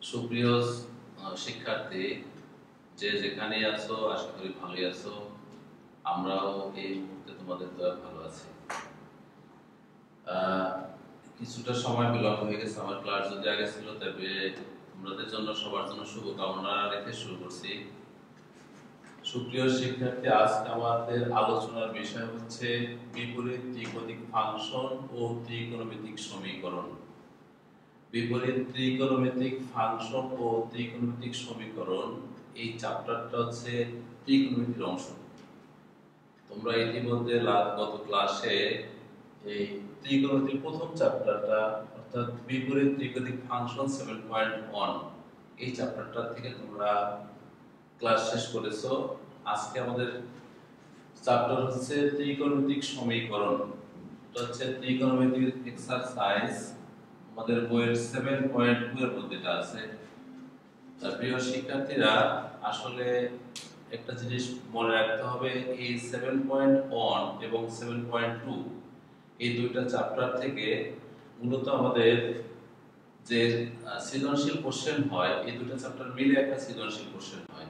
সুপ্রিয় শিক্ষার্থী, যে যেখানেই আছো আশা করি ভালোই আছো। আমরাও এই মুহূর্তে তোমাদের দয়া ভালো আছি। কিছুটা সময় বিলম্ব হয়ে গেছে, আমার ক্লাস যদি আগে ছিল, তবে তোমাদের জন্য সবার জন্য শুভকামনা রেখে শুরু করছি। সুপ্রিয় শিক্ষার্থী, আজকে আমাদের আলোচনার বিষয় হচ্ছে বিপরীত ত্রিকোণমিতিক ফাংশন ও ত্রিকোণমিতিক সমীকরণ। বিপরীত ত্রিকোণমিতিক ফাংশন ও ত্রিকোণমিতিক সমীকরণ, এই চ্যাপ্টারটা হচ্ছে ত্রিকোণমিতির অংশ। তোমরা ইতিমধ্যে গত ক্লাসে এই ত্রিকোণমিতির প্রথম চ্যাপ্টারটা অর্থাৎ বিপরীত ত্রিকোণমিতিক ফাংশন 7.1 এই চ্যাপ্টারটা থেকে তোমরা ক্লাস শেষ করেছো। আজকে আমাদের চ্যাপ্টার হচ্ছে ত্রিকোণমিতিক সমীকরণ। এটা হচ্ছে ত্রিকোণমিতিক এক্সারসাইজ, আমাদের বইয়ের 7.2 এর মধ্যে এটা আছে। প্রিয় শিক্ষার্থীরা, আসলে একটা জিনিস মনে রাখতে হবে, এই 7.1 এবং 7.2 এই দুইটা চ্যাপ্টার থেকে মূলত আমাদের যে সৃজনশীল কোশ্চেন হয়, এই দুটো চ্যাপ্টার মিলে একটা সৃজনশীল কোশ্চেন হয়।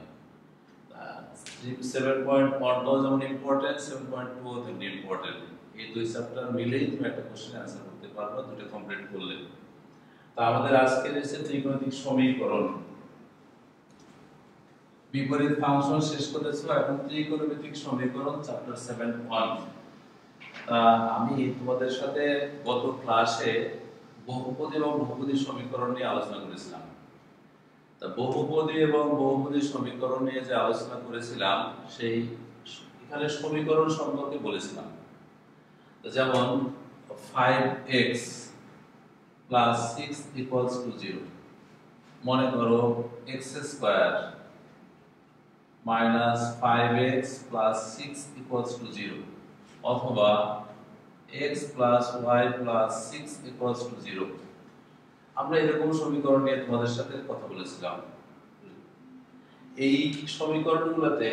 7.1 যেমন ইম্পর্টেন্ট, 7.2 ও তেমনি ইম্পর্টেন্ট। এই দুই চ্যাপ্টার মিলেই তুমি একটা কোশ্চেন অ্যানসার করতে পারবে দুটো কমপ্লিট করলে। তা আমাদের আজকের হচ্ছে ত্রিকোণমিতিক সমীকরণ। বিপরীত ফাংশন শেষ করেছো, এখন ত্রিকোণমিতিক সমীকরণ চ্যাপ্টার 7.1। আমি তোমাদের সাথে গত ক্লাসে বহুপদী এবং বহুপদী সমীকরণ নিয়ে আলোচনা করেছিলাম। তা বহুপদী এবং বহুপদী সমীকরণ নিয়ে যে আলোচনা করেছিলাম, সেই এখানে সমীকরণ সম্পর্কে বলেছিলাম। যেমন 5x plus 6 equals to 0, মনে করো x square minus 5x plus 6 equals to 0, অথবা x plus y plus 6 equals to 0। আমরা এরকম সমীকরণ নিয়ে তোমাদের সাথে কথা বলেছিলাম। এই সমীকরণগুলোতে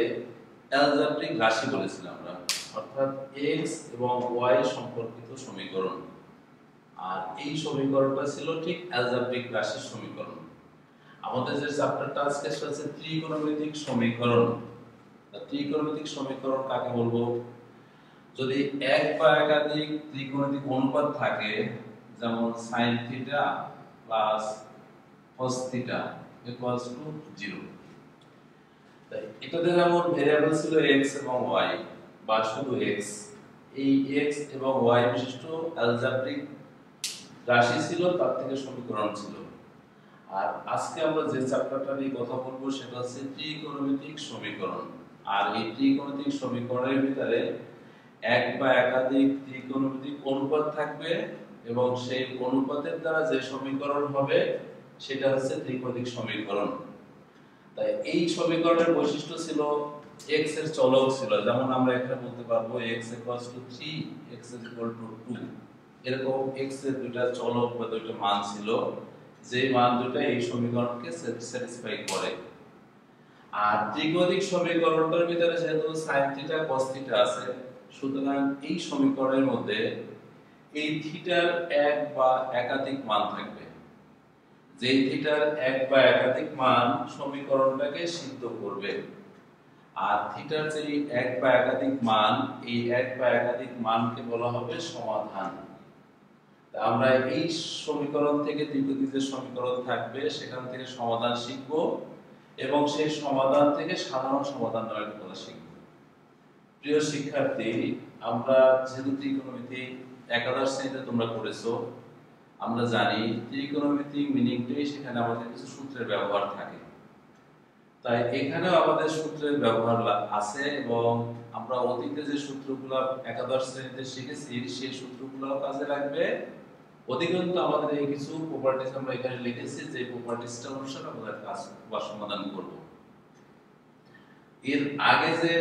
অ্যালজেব্রিক রাশি বলেছিলাম আমরা, অর্থাৎ x এবং y সম্পর্কিত সমীকরণ। আর এই সমীকরণটা ছিল ঠিক অ্যালজেব্রিক রাশির সমীকরণ। আমাদের যে চ্যাপ্টারটা আজকে হচ্ছে ত্রিকোণমিতিক সমীকরণ। ত্রিকোণমিতিক সমীকরণ কাকে বলবো? যদি এক বা একাধিক ত্রিকোণমিতিক অনুপাত থাকে, যেমন sin theta plus cos theta equals to 0। তাই এটাতে যেমন ভেরিয়েবল ছিল x এবং y বা শুধু x, এই x এবং y বিশিষ্ট অ্যালজেব্রিক রাশি ছিল, তার থেকে সমীকরণ ছিল। আর আজকে আমরা যে চ্যাপ্টারটা নিয়ে কথা বলবো সেটা হচ্ছে ত্রিকোণমিতিক সমীকরণ। আর এই ত্রিকোণমিতিক সমীকরণের ভিতরে এক বা একাধিক ত্রিকোণমিতিক অনুপাত থাকবে এবং সেই অনুপাতের দ্বারা যে সমীকরণ হবে সেটা হচ্ছে ত্রিকোণমিতিক সমীকরণ। তাই এই সমীকরণের বৈশিষ্ট্য ছিল x এর চলক ছিল, যেমন আমরা একটা বলতে পারবো x 3, x 2। এরকম x এর দুইটা চলক বা দুইটা মান ছিল, যে মান দুটো এই সমীকরণকে স্যাটিসফাই করে। আর ত্রিকোণমিতিক সমীকরণটার ভিতরে যেহেতু sin থিটা cos থিটা আছে, সুতরাং এই সমীকরণের মধ্যে এই থিটার এক বা একাধিক মান থাকবে। যে থিটার এক বা একাধিক মান সমীকরণটাকে সিদ্ধ করবে। আর থিটার যে এক বা একাধিক মান, এই এক বা একাধিক মানকে বলা হবে সমাধান। আমরা এই সমীকরণ থেকে ত্রিকোণমিতিক যে সমীকরণ থাকবে সেখান থেকে সমাধান শিখব এবং সেই সমাধান থেকে সাধারণ সমাধান নামে একটা কথা শিখব। প্রিয় শিক্ষার্থী, আমরা যেহেতু ত্রিকোণমিতি একাদশ শ্রেণীতে তোমরা করেছো, আমরা জানি ত্রিকোণমিতিক মিনিংটাই সেখানে আমাদের কিছু সূত্রের ব্যবহার থাকে। তাই এখানেও আমাদের সূত্রের ব্যবহার আছে এবং আমরা অতীতে যে সূত্রগুলো একাদশ শ্রেণীতে শিখেছি সেই সূত্রগুলো কাজে লাগবে। অধিকাংশ আমাদের এই কিছু প্রপার্টিজ আমরা এখানে লিখেছি, যে প্রপার্টিজটা অনুসারে আমরা কাজ বা সমাধান করব। এর আগে যে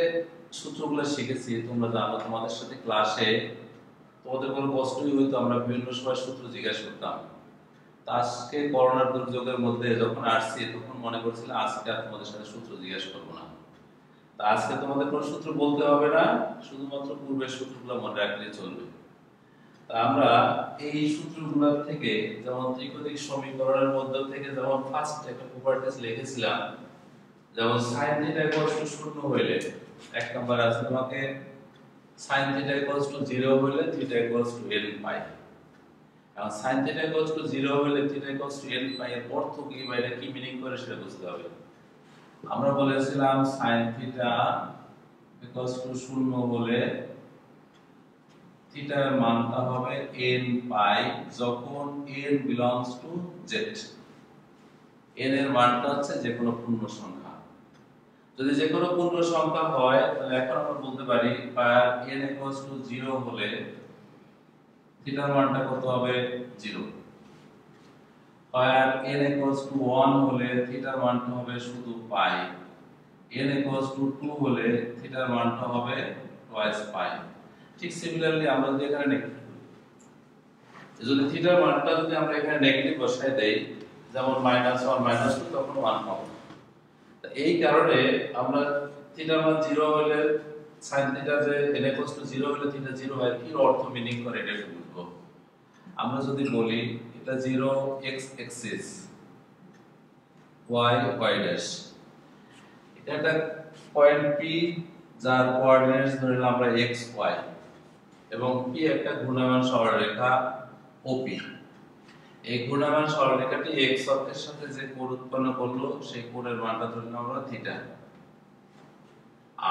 সূত্রগুলো শিখেছি তোমরা জানো, তোমাদের সাথে ক্লাসে তোমাদের কোনো কষ্টই হইতো, আমরা বিভিন্ন সময় সূত্র জিজ্ঞাসা করতাম। আজকে করোনার দুর্যোগের মধ্যে যখন আসছি তখন মনে করছিলাম আজকে আর তোমাদের সাথে সূত্র জিজ্ঞাসা করবো না। তা আজকে তোমাদের কোনো সূত্র বলতে হবে না, শুধুমাত্র পূর্বের সূত্রগুলো মনে রাখলেই চলবে। আমরা এই সূত্রগুলো থেকে যেমন ত্রিকোণিক সমীকরণের মধ্যে থেকে যেমন ফার্স্ট একটা প্রপার্টিজ লিখেছিলাম, যেমন sin θ 0 হইলে এক নাম্বার আছে তোমাকে sin θ 0 হইলে θ n পাই। আর sin θ 0 হইলে θ n পাই এর অর্থ কি বা এটা কি মিনিং করে সেটা বুঝতে হবে। আমরা বলেছিলাম sin θ 0 হলে থিটার মানটা হবে n পাই যখন n belongs to z। n এর মানটা হচ্ছে যে কোনো পূর্ণ সংখ্যা। যদি যে কোনো পূর্ণ সংখ্যা হয় তাহলে এখন আমরা বলতে পারি পাই n 0 হলে থিটার মানটা কত হবে 0। আর n 1 হলে থিটার মানটা হবে শুধু পাই। n 2 হলে থিটার মানটা হবে টুয়াইস পাই। ঠিক সিমিলারলি আমরা যদি এখানে নেগেটিভ যদি থিটার মানটা যদি আমরা এখানে নেগেটিভ বসায় দেই যেমন -1 -2 তখন 1 পাবো। এই কারণে আমরা থিটার মান 0 হলে sin থিটা যে n 0 হলে থিটা 0 হয় কি অর্থ মিনিং করে এটা একটু বুঝবো। আমরা যদি বলি এটা 0 x Axis y y dash এটা একটা পয়েন্ট p যার কোঅর্ডিনেটস ধরলাম আমরা x y এবং p একটা ঘূর্ণায়মান সরলরেখা OP। এই ঘূর্ণায়মান সরলরেখাটি x অক্ষের সাথে যে কোণ উৎপন্ন করলো সেই কোণের মানটা ধরলাম আমরা থিটা।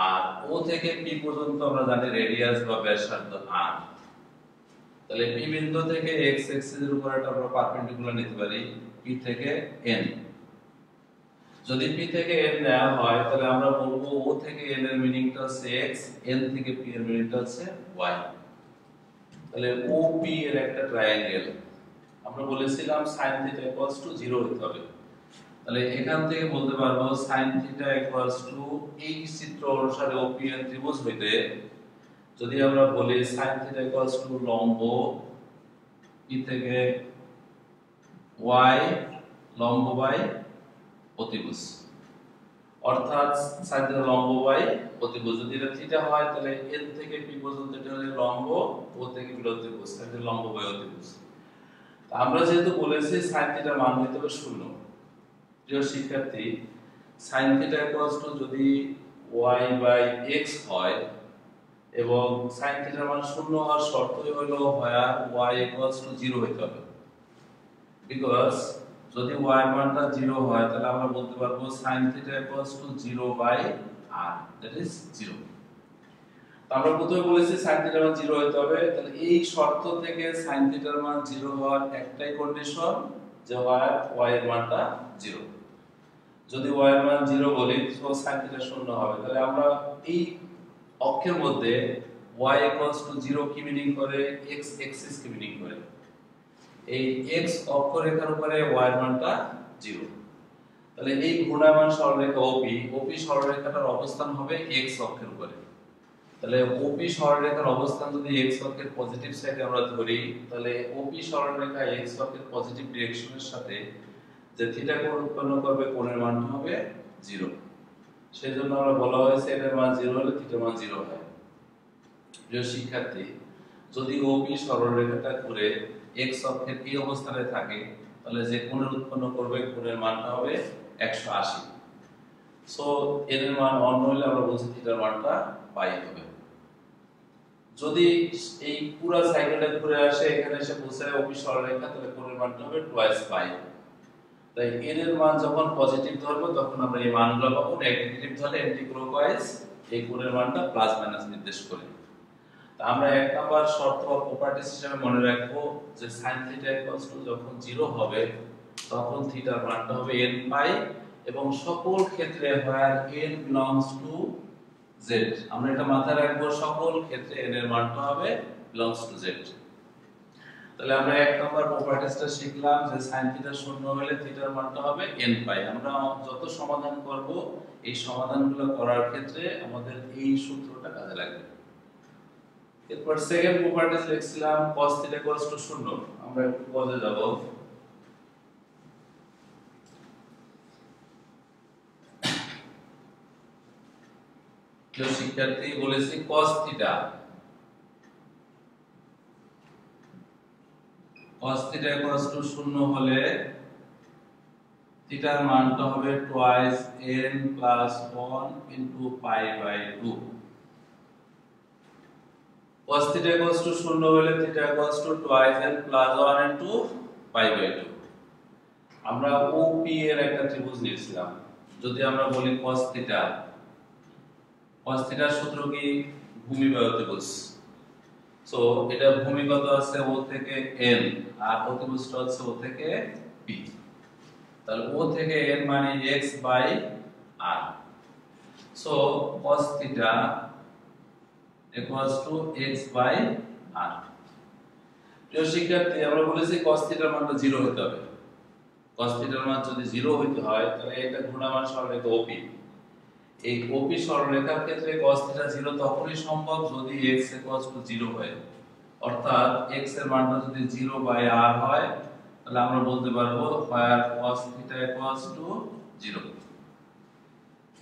আর O থেকে P পর্যন্ত আমরা জানি রেডিয়াস বা ব্যাসার্ধ r। তাহলে P বিন্দু থেকে x অ্যাক্সিসের উপর একটা আমরা পারপেন্ডিকুলার নিতে পারি P থেকে n। যদি P থেকে n নেওয়া হয় তাহলে আমরা বলবো O থেকে n এর মিনিংটা হচ্ছে x, n থেকে P এর মিনিংটা হচ্ছে y। তাহলে OP এর একটা ট্রায়াঙ্গেল আমরা বলেছিলাম sin θ 0 হতে হবে। তাহলে এখান থেকে বলতে পারবো sin θ এই চিত্র অনুসারে OP এর ত্রিভুজ হইতে যদি আমরা বলি sin θ লম্ব P থেকে y লম্ব বাই অতিভুজ, অর্থাৎ sin θ লম্ব বাই অতিভুজ। যদি এটা থিটা হয় তাহলে n থেকে p পর্যন্ত এটা হলো লম্ব, o থেকে p অতিভুজ, তাহলে লম্ব বাই অতিভুজ। আমরা যেহেতু বলেছি sin θ মান হতে হবে 0। প্রিয় শিক্ষার্থী sin θ যদি y বাই x হয় এবং sin θ মান 0 হওয়ার শর্তই হলো হয় y 0 হতে হবে। বিকজ যদি y মানটা 0 হয় তাহলে আমরা বলতে পারবো sin θ 0 by r, that is 0। তো আমরা প্রথমে বলেছি sin θ মান 0 হতে হবে। তাহলে এই শর্ত থেকে sin θ মান 0 হওয়ার একটাই কন্ডিশন যে y এর মানটা 0। যদি y এর মান 0 বলি তো sin θ 0 হবে। তাহলে আমরা এই অক্ষের মধ্যে y 0 কি মিনিং করে, x অ্যাক্সিস কি মিনিং করে। এই x অক্ষরেখার উপরে y এর মানটা 0। তাহলে এই ঘূর্ণায়মান সরলরেখা OP সরলরেখাটার অবস্থান হবে x অক্ষের উপরে। তাহলে OP সরলরেখার অবস্থান যদি x অক্ষের পজিটিভ সাইডে আমরা ধরি তাহলে OP সরলরেখা x অক্ষের পজিটিভ ডিরেকশনের সাথে যে থিটা কোণ উৎপন্ন করবে কোণের মানটা হবে 0। সেজন্য আমরা বলা হয়েছে এর মান 0 হলে থিটা মান 0 হয়। প্রিয় শিক্ষার্থী যদি OP সরলরেখাটা ঘুরে x অক্ষের এই অবস্থানে থাকে তাহলে যে কোণের উৎপন্ন করবে কোণের মানটা হবে 180। সো এর মান 1 হলে আমরা বলছি থিটার মানটা পাই হবে। যদি এই পুরো সাইকেলটা ঘুরে আসে এখানে এসে পৌঁছায় OP সরলরেখা তাহলে কোণের মানটা হবে টুয়াইস পাই। তাই এর মান যখন পজিটিভ ধরবো তখন আমরা এই মানগুলো পাবো, নেগেটিভ ধরলে অ্যান্টি ক্লকওয়াইজ এই কোণের মানটা প্লাস মাইনাস নির্দেশ করে। তা আমরা এক নাম্বার শর্ত বা প্রপার্টিজ হিসেবে মনে রাখবো যে sin θ যখন 0 হবে তখন থিটার মানটা হবে n পাই এবং সকল ক্ষেত্রে where n belongs to z। আমরা এটা মাথায় রাখবো সকল ক্ষেত্রে n এর মানটা হবে belongs to z। তাহলে আমরা এক নাম্বার প্রপার্টিজটা শিখলাম যে sin θ 0 হলে থিটার মানটা হবে n পাই। আমরা যত সমাধান করব এই সমাধানগুলো করার ক্ষেত্রে আমাদের এই সূত্রটা কাজে লাগবে। এরপর সেকেন্ড প্রপার্টিজ লিখছিলাম cos θ 0। আমরা একটু পদে যাব। কেউ শিক্ষার্থী বলেছি cos θ cos θ equals to 0 হলে থিটার মানটা হবে twice n plus 1 into pi by 2। cos θ equals to 0 হলে θ equals to twice n plus 1 into pi by 2। আমরা OP এর একটা ত্রিভুজ নিয়েছিলাম। যদি আমরা বলি cos θ, cos θ এর সূত্র কি ভূমি-বায়ু ত্রিভুজ। সো এটা ভূমিগত আছে O থেকে N আর অতিভুজটা হচ্ছে O থেকে P। তাহলে O থেকে N মানে x by r। So cos θ equals to x by r। প্রিয় শিক্ষার্থী, আমরা বলেছি cos θ এর মানটা 0 হতে হবে। cos θ এর মান যদি 0 হইতে হয় তাহলে এটা ঘূর্ণায়মান সরলরেখা OP। এই OP সরলরেখার ক্ষেত্রে cos θ 0 তখনই সম্ভব যদি x equals to 0 হয়। অর্থাৎ x এর মানটা যদি 0 বাই r হয় তাহলে আমরা বলতে পারবো where cos θ equals to 0।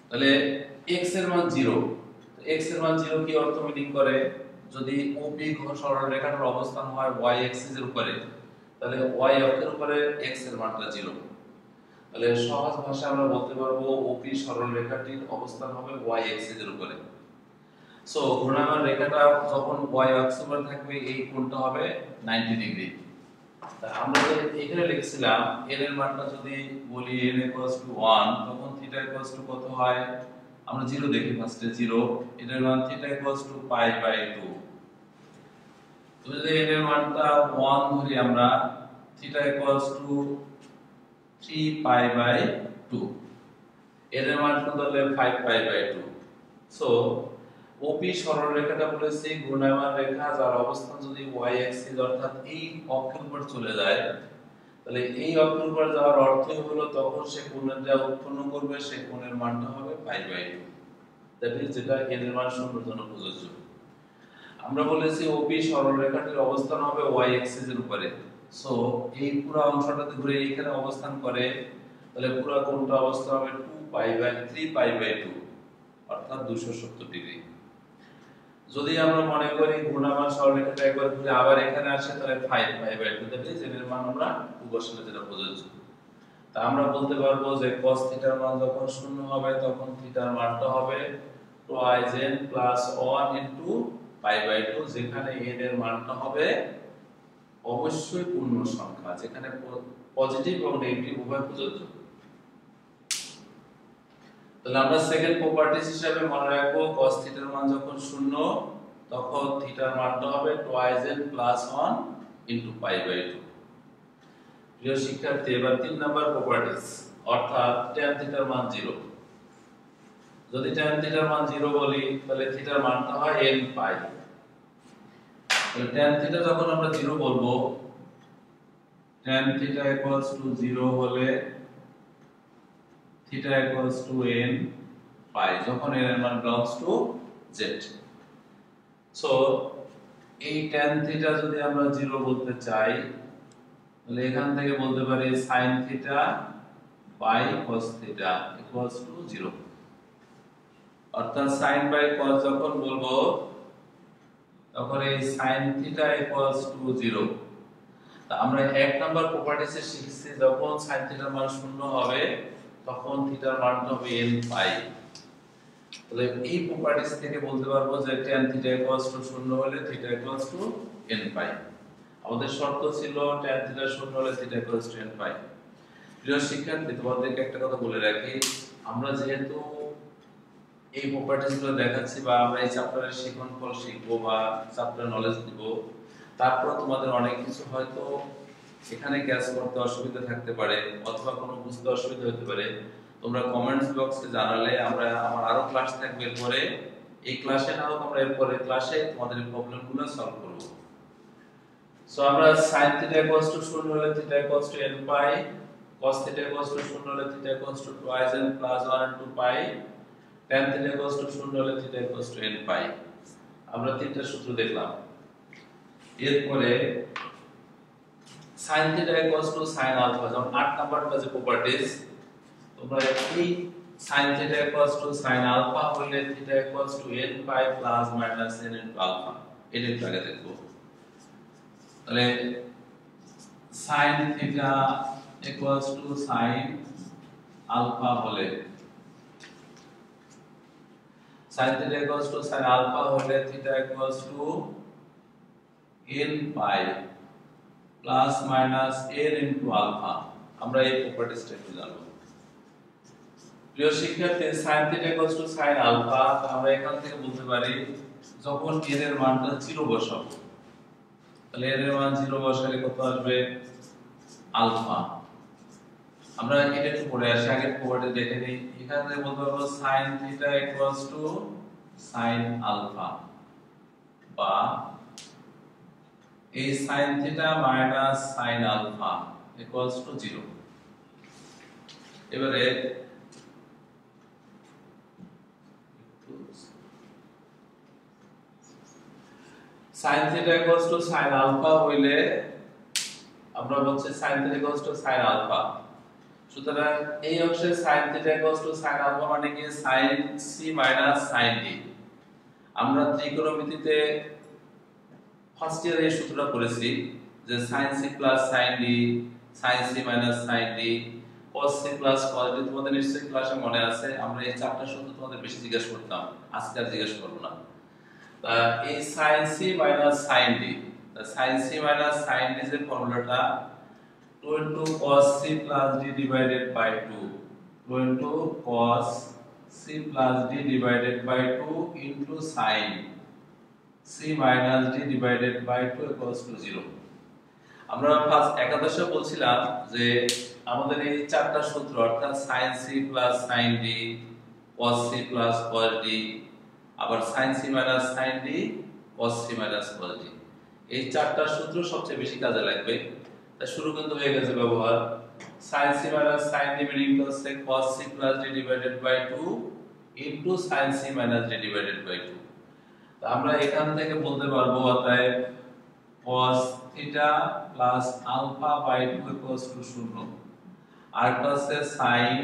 তাহলে x এর মান 0, x এর মান 0 কি অর্থ মিনিং করে? যদি OP সরলরেখাটার অবস্থান হয় y axis এর উপরে তাহলে y অক্ষের উপরে x এর মানটা 0। তাহলে সহজ ভাষায় আমরা বলতে পারবো OP সরলরেখাটির অবস্থান হবে y axis এর উপরে। সো ঘূর্ণায়মান রেখাটা যখন y অক্ষের উপরে থাকবে এই কোণটা হবে 90 ডিগ্রি। তা আমরা যে এখানে লিখছিলাম n এর মানটা যদি বলি n equals to 1 তখন θ equals to কত হয়? আমরা 0 দেখি ফার্স্টে 0, এটার মান θ equals to পাই বাই 2। তো যদি n এর মানটা 1 ধরি আমরা, θ equals to 3 pi by 2, n এর মান কত হলে 5 পাই বাই 2। সো OP সরলরেখাটা বলেছি ঘূর্ণায়মান রেখা যার অবস্থান যদি y axis অর্থাৎ এই অক্ষের উপর চলে যায় তাহলে এই অক্ষের উপর যাওয়ার অর্থই হলো তখন সে কোণের যা উৎপন্ন করবে সেই কোণের মানটা হবে পাই বাই 2। দ্যাট ইজ যেটা n এর মান 0 এর জন্য প্রযোজ্য। আমরা বলেছি OP সরলরেখাটির অবস্থান হবে y axis এর উপরে। সো এই পুরো অংশটাতে ঘুরে এইখানে অবস্থান করে তাহলে পুরো কোণটা অবস্থান হবে 2 পাই বাই 3 পাই বাই 2 অর্থাৎ 270 ডিগ্রি। যদি আমরা মনে করি ঘূর্ণায়মান সরলরেখাটা একবার ঘুরে আবার এখানে আসে তাহলে 5 pi by 2 that is n এর মান আমরা উভয়সলে যেটা প্রযোজ্য। তা আমরা বলতে পারবো যে cos θ এর মান যখন 0 হবে তখন θ এর মানটা হবে twice n plus 1 into pi by 2, যেখানে n এর মানটা হবে অবশ্যই পূর্ণ সংখ্যা, যেখানে পজিটিভ এবং নেগেটিভ উভয় প্রযোজ্য। তাহলে আমরা সেকেন্ড প্রপার্টিজ হিসেবে মনে রাখবো cos θ এর মান যখন 0 তখন θ এর মানটা হবে twice n plus 1 into pi by 2। প্রিয় শিক্ষার্থী, এবার 3 নাম্বার প্রপার্টিজ অর্থাৎ tan θ এর মান 0। যদি tan θ এর মান 0 বলি তাহলে θ এর মানটা হয় n পাই। তাহলে tan θ যখন আমরা 0 বলবো, tan θ equals to 0 হলে θ equals to n পাই যখন n এর মান belongs to z। সো এই tan θ যদি আমরা 0 বলতে চাই তাহলে এখান থেকে বলতে পারি sin θ by cos θ equals to 0। অর্থাৎ sin বাই cos যখন বলবো তখন এই sin θ equals to 0। তা আমরা এক নাম্বার প্রপার্টিসে শিখছি যখন sin θ এর মান 0 হবে তখন θ এর মানটা হবে n পাই। তাহলে এই প্রপার্টিস থেকে বলতে পারবো যে tan θ equals to 0 হলে θ equals to n পাই। আমাদের শর্ত ছিল tan θ 0 হলে θ equals to n পাই। প্রিয় শিক্ষার্থী, তোমাদেরকে একটা কথা বলে রাখি, আমরা যেহেতু এই প্রপার্টিসগুলো দেখাচ্ছি বা আমরা এই চ্যাপ্টারের শিক্ষণফল শিখবো বা চ্যাপ্টার নলেজ দিব, তারপর তোমাদের অনেক কিছু হয়তো এখানে ক্যাচ করতে অসুবিধা থাকতে পারে অথবা কোনো বুঝতে অসুবিধা হতে পারে। তোমরা কমেন্টস বক্সে জানালে আমার আরো ক্লাস থাকবে এরপরে, এই ক্লাসে না হোক আমরা এরপরে ক্লাসে তোমাদের এই প্রবলেমগুলো সলভ করব। সো আমরা sin θ equals to 0 হলে θ equals to n pi, cos θ equals to 0 হলে θ equals to twice n plus 1 and 2 pi, tan θ equals to 0 হলে θ equals to n পাই। আমরা তিনটা সূত্র দেখলাম। এরপরে sin θ equals to sin alpha, যেমন 8 নাম্বারটা যে প্রপার্টিজ, তোমরা এই sin θ equals to sin alpha হলে θ equals to n pi plus minus n into alpha, এটা একটু আগে দেখবো। তাহলে sin theta equals to sin alpha হলে sin theta equals to sin alpha হলে theta equals to n pi plus minus n into alpha. আমরা এই প্রপার্টিসটা একটু জানব। প্রিয় শিক্ষার্থী, sin theta equals to sin alpha, আমরা এখান থেকে বলতে পারি যখন n এর মানটা 0 বসাবো, তাহলে n এর মান 0 বসালে কত আসবে? আলফা। আমরা এটা একটু পড়ে আসি, আগে প্রপার্টি দেখে নিই। এখান থেকে বলতে পারবো sin theta equals to sin আলফা, বা এই sin theta minus sin alpha equals to 0। এবারে sin theta equals to sin alpha হইলে আমরা বলছি sin theta equals to sin আলফা। সুতরাং এই অংশে sin theta equals to sin আলফা মানে কি sin c minus sin d। আমরা ত্রিকোণমিতিতে ফার্স্ট ইয়ারে এই সূত্রটা পড়েছি যে sin c plus sin d, sin c minus sin d, cos c plus cos d। তোমাদের নিশ্চয়ই ক্লাসে মনে আছে, আমরা এই চারটা সূত্র তোমাদের বেশি জিজ্ঞেস করতাম, আজকে আর জিজ্ঞেস করব না। তা এই sin c minus sin d, তা sin c minus sin d এর ফর্মুলাটা 2 into cos c plus d divided by 2, 2 into cos c plus d divided by 2 into sin c minus d divided by 2 equals to 0। আমরা first একাদশে বলছিলাম যে আমাদের এই চারটা সূত্র অর্থাৎ sin c plus sin d, cos c plus cos d, আবার sin c minus sin d, cos c minus cos d, এই চারটা সূত্র সবচেয়ে বেশি কাজে লাগবে। তা শুরু কিন্তু হয়ে গেছে ব্যবহার। sin c minus sin d meaning হচ্ছে cos c plus d divided by 2 into sin c minus d divided by 2। তো আমরা এখান থেকে বলতে পারবো অতএব cos theta plus alpha by 2 equals to 0, আর হচ্ছে sin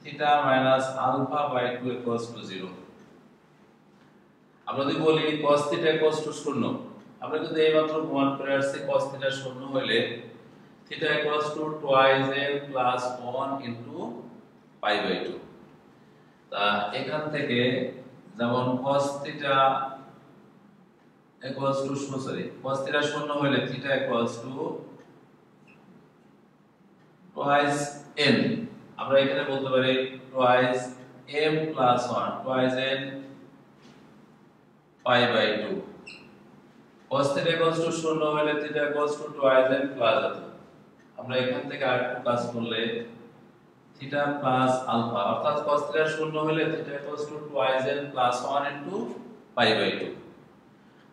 theta minus alpha by 2 equals to 0। আমরা যদি বলি cos theta equals to 0, আমরা যদি এইমাত্র প্রমাণ করে আসছি cos theta 0 হলে theta equals to twice n plus 1 into pi by 2। তা এখান থেকে যেমন cos theta equals to cos theta 0 হলে theta equals to twice n, আমরা এখানে বলতে পারি twice m plus 1, twice n pi by 2। cos theta equals to 0 হলে theta equals to twice n plus alpha। আমরা এখান থেকে আরেকটু কাজ করলে theta plus alpha, অর্থাৎ cos theta 0 হলে theta equals to twice n plus 1 into pi by 2।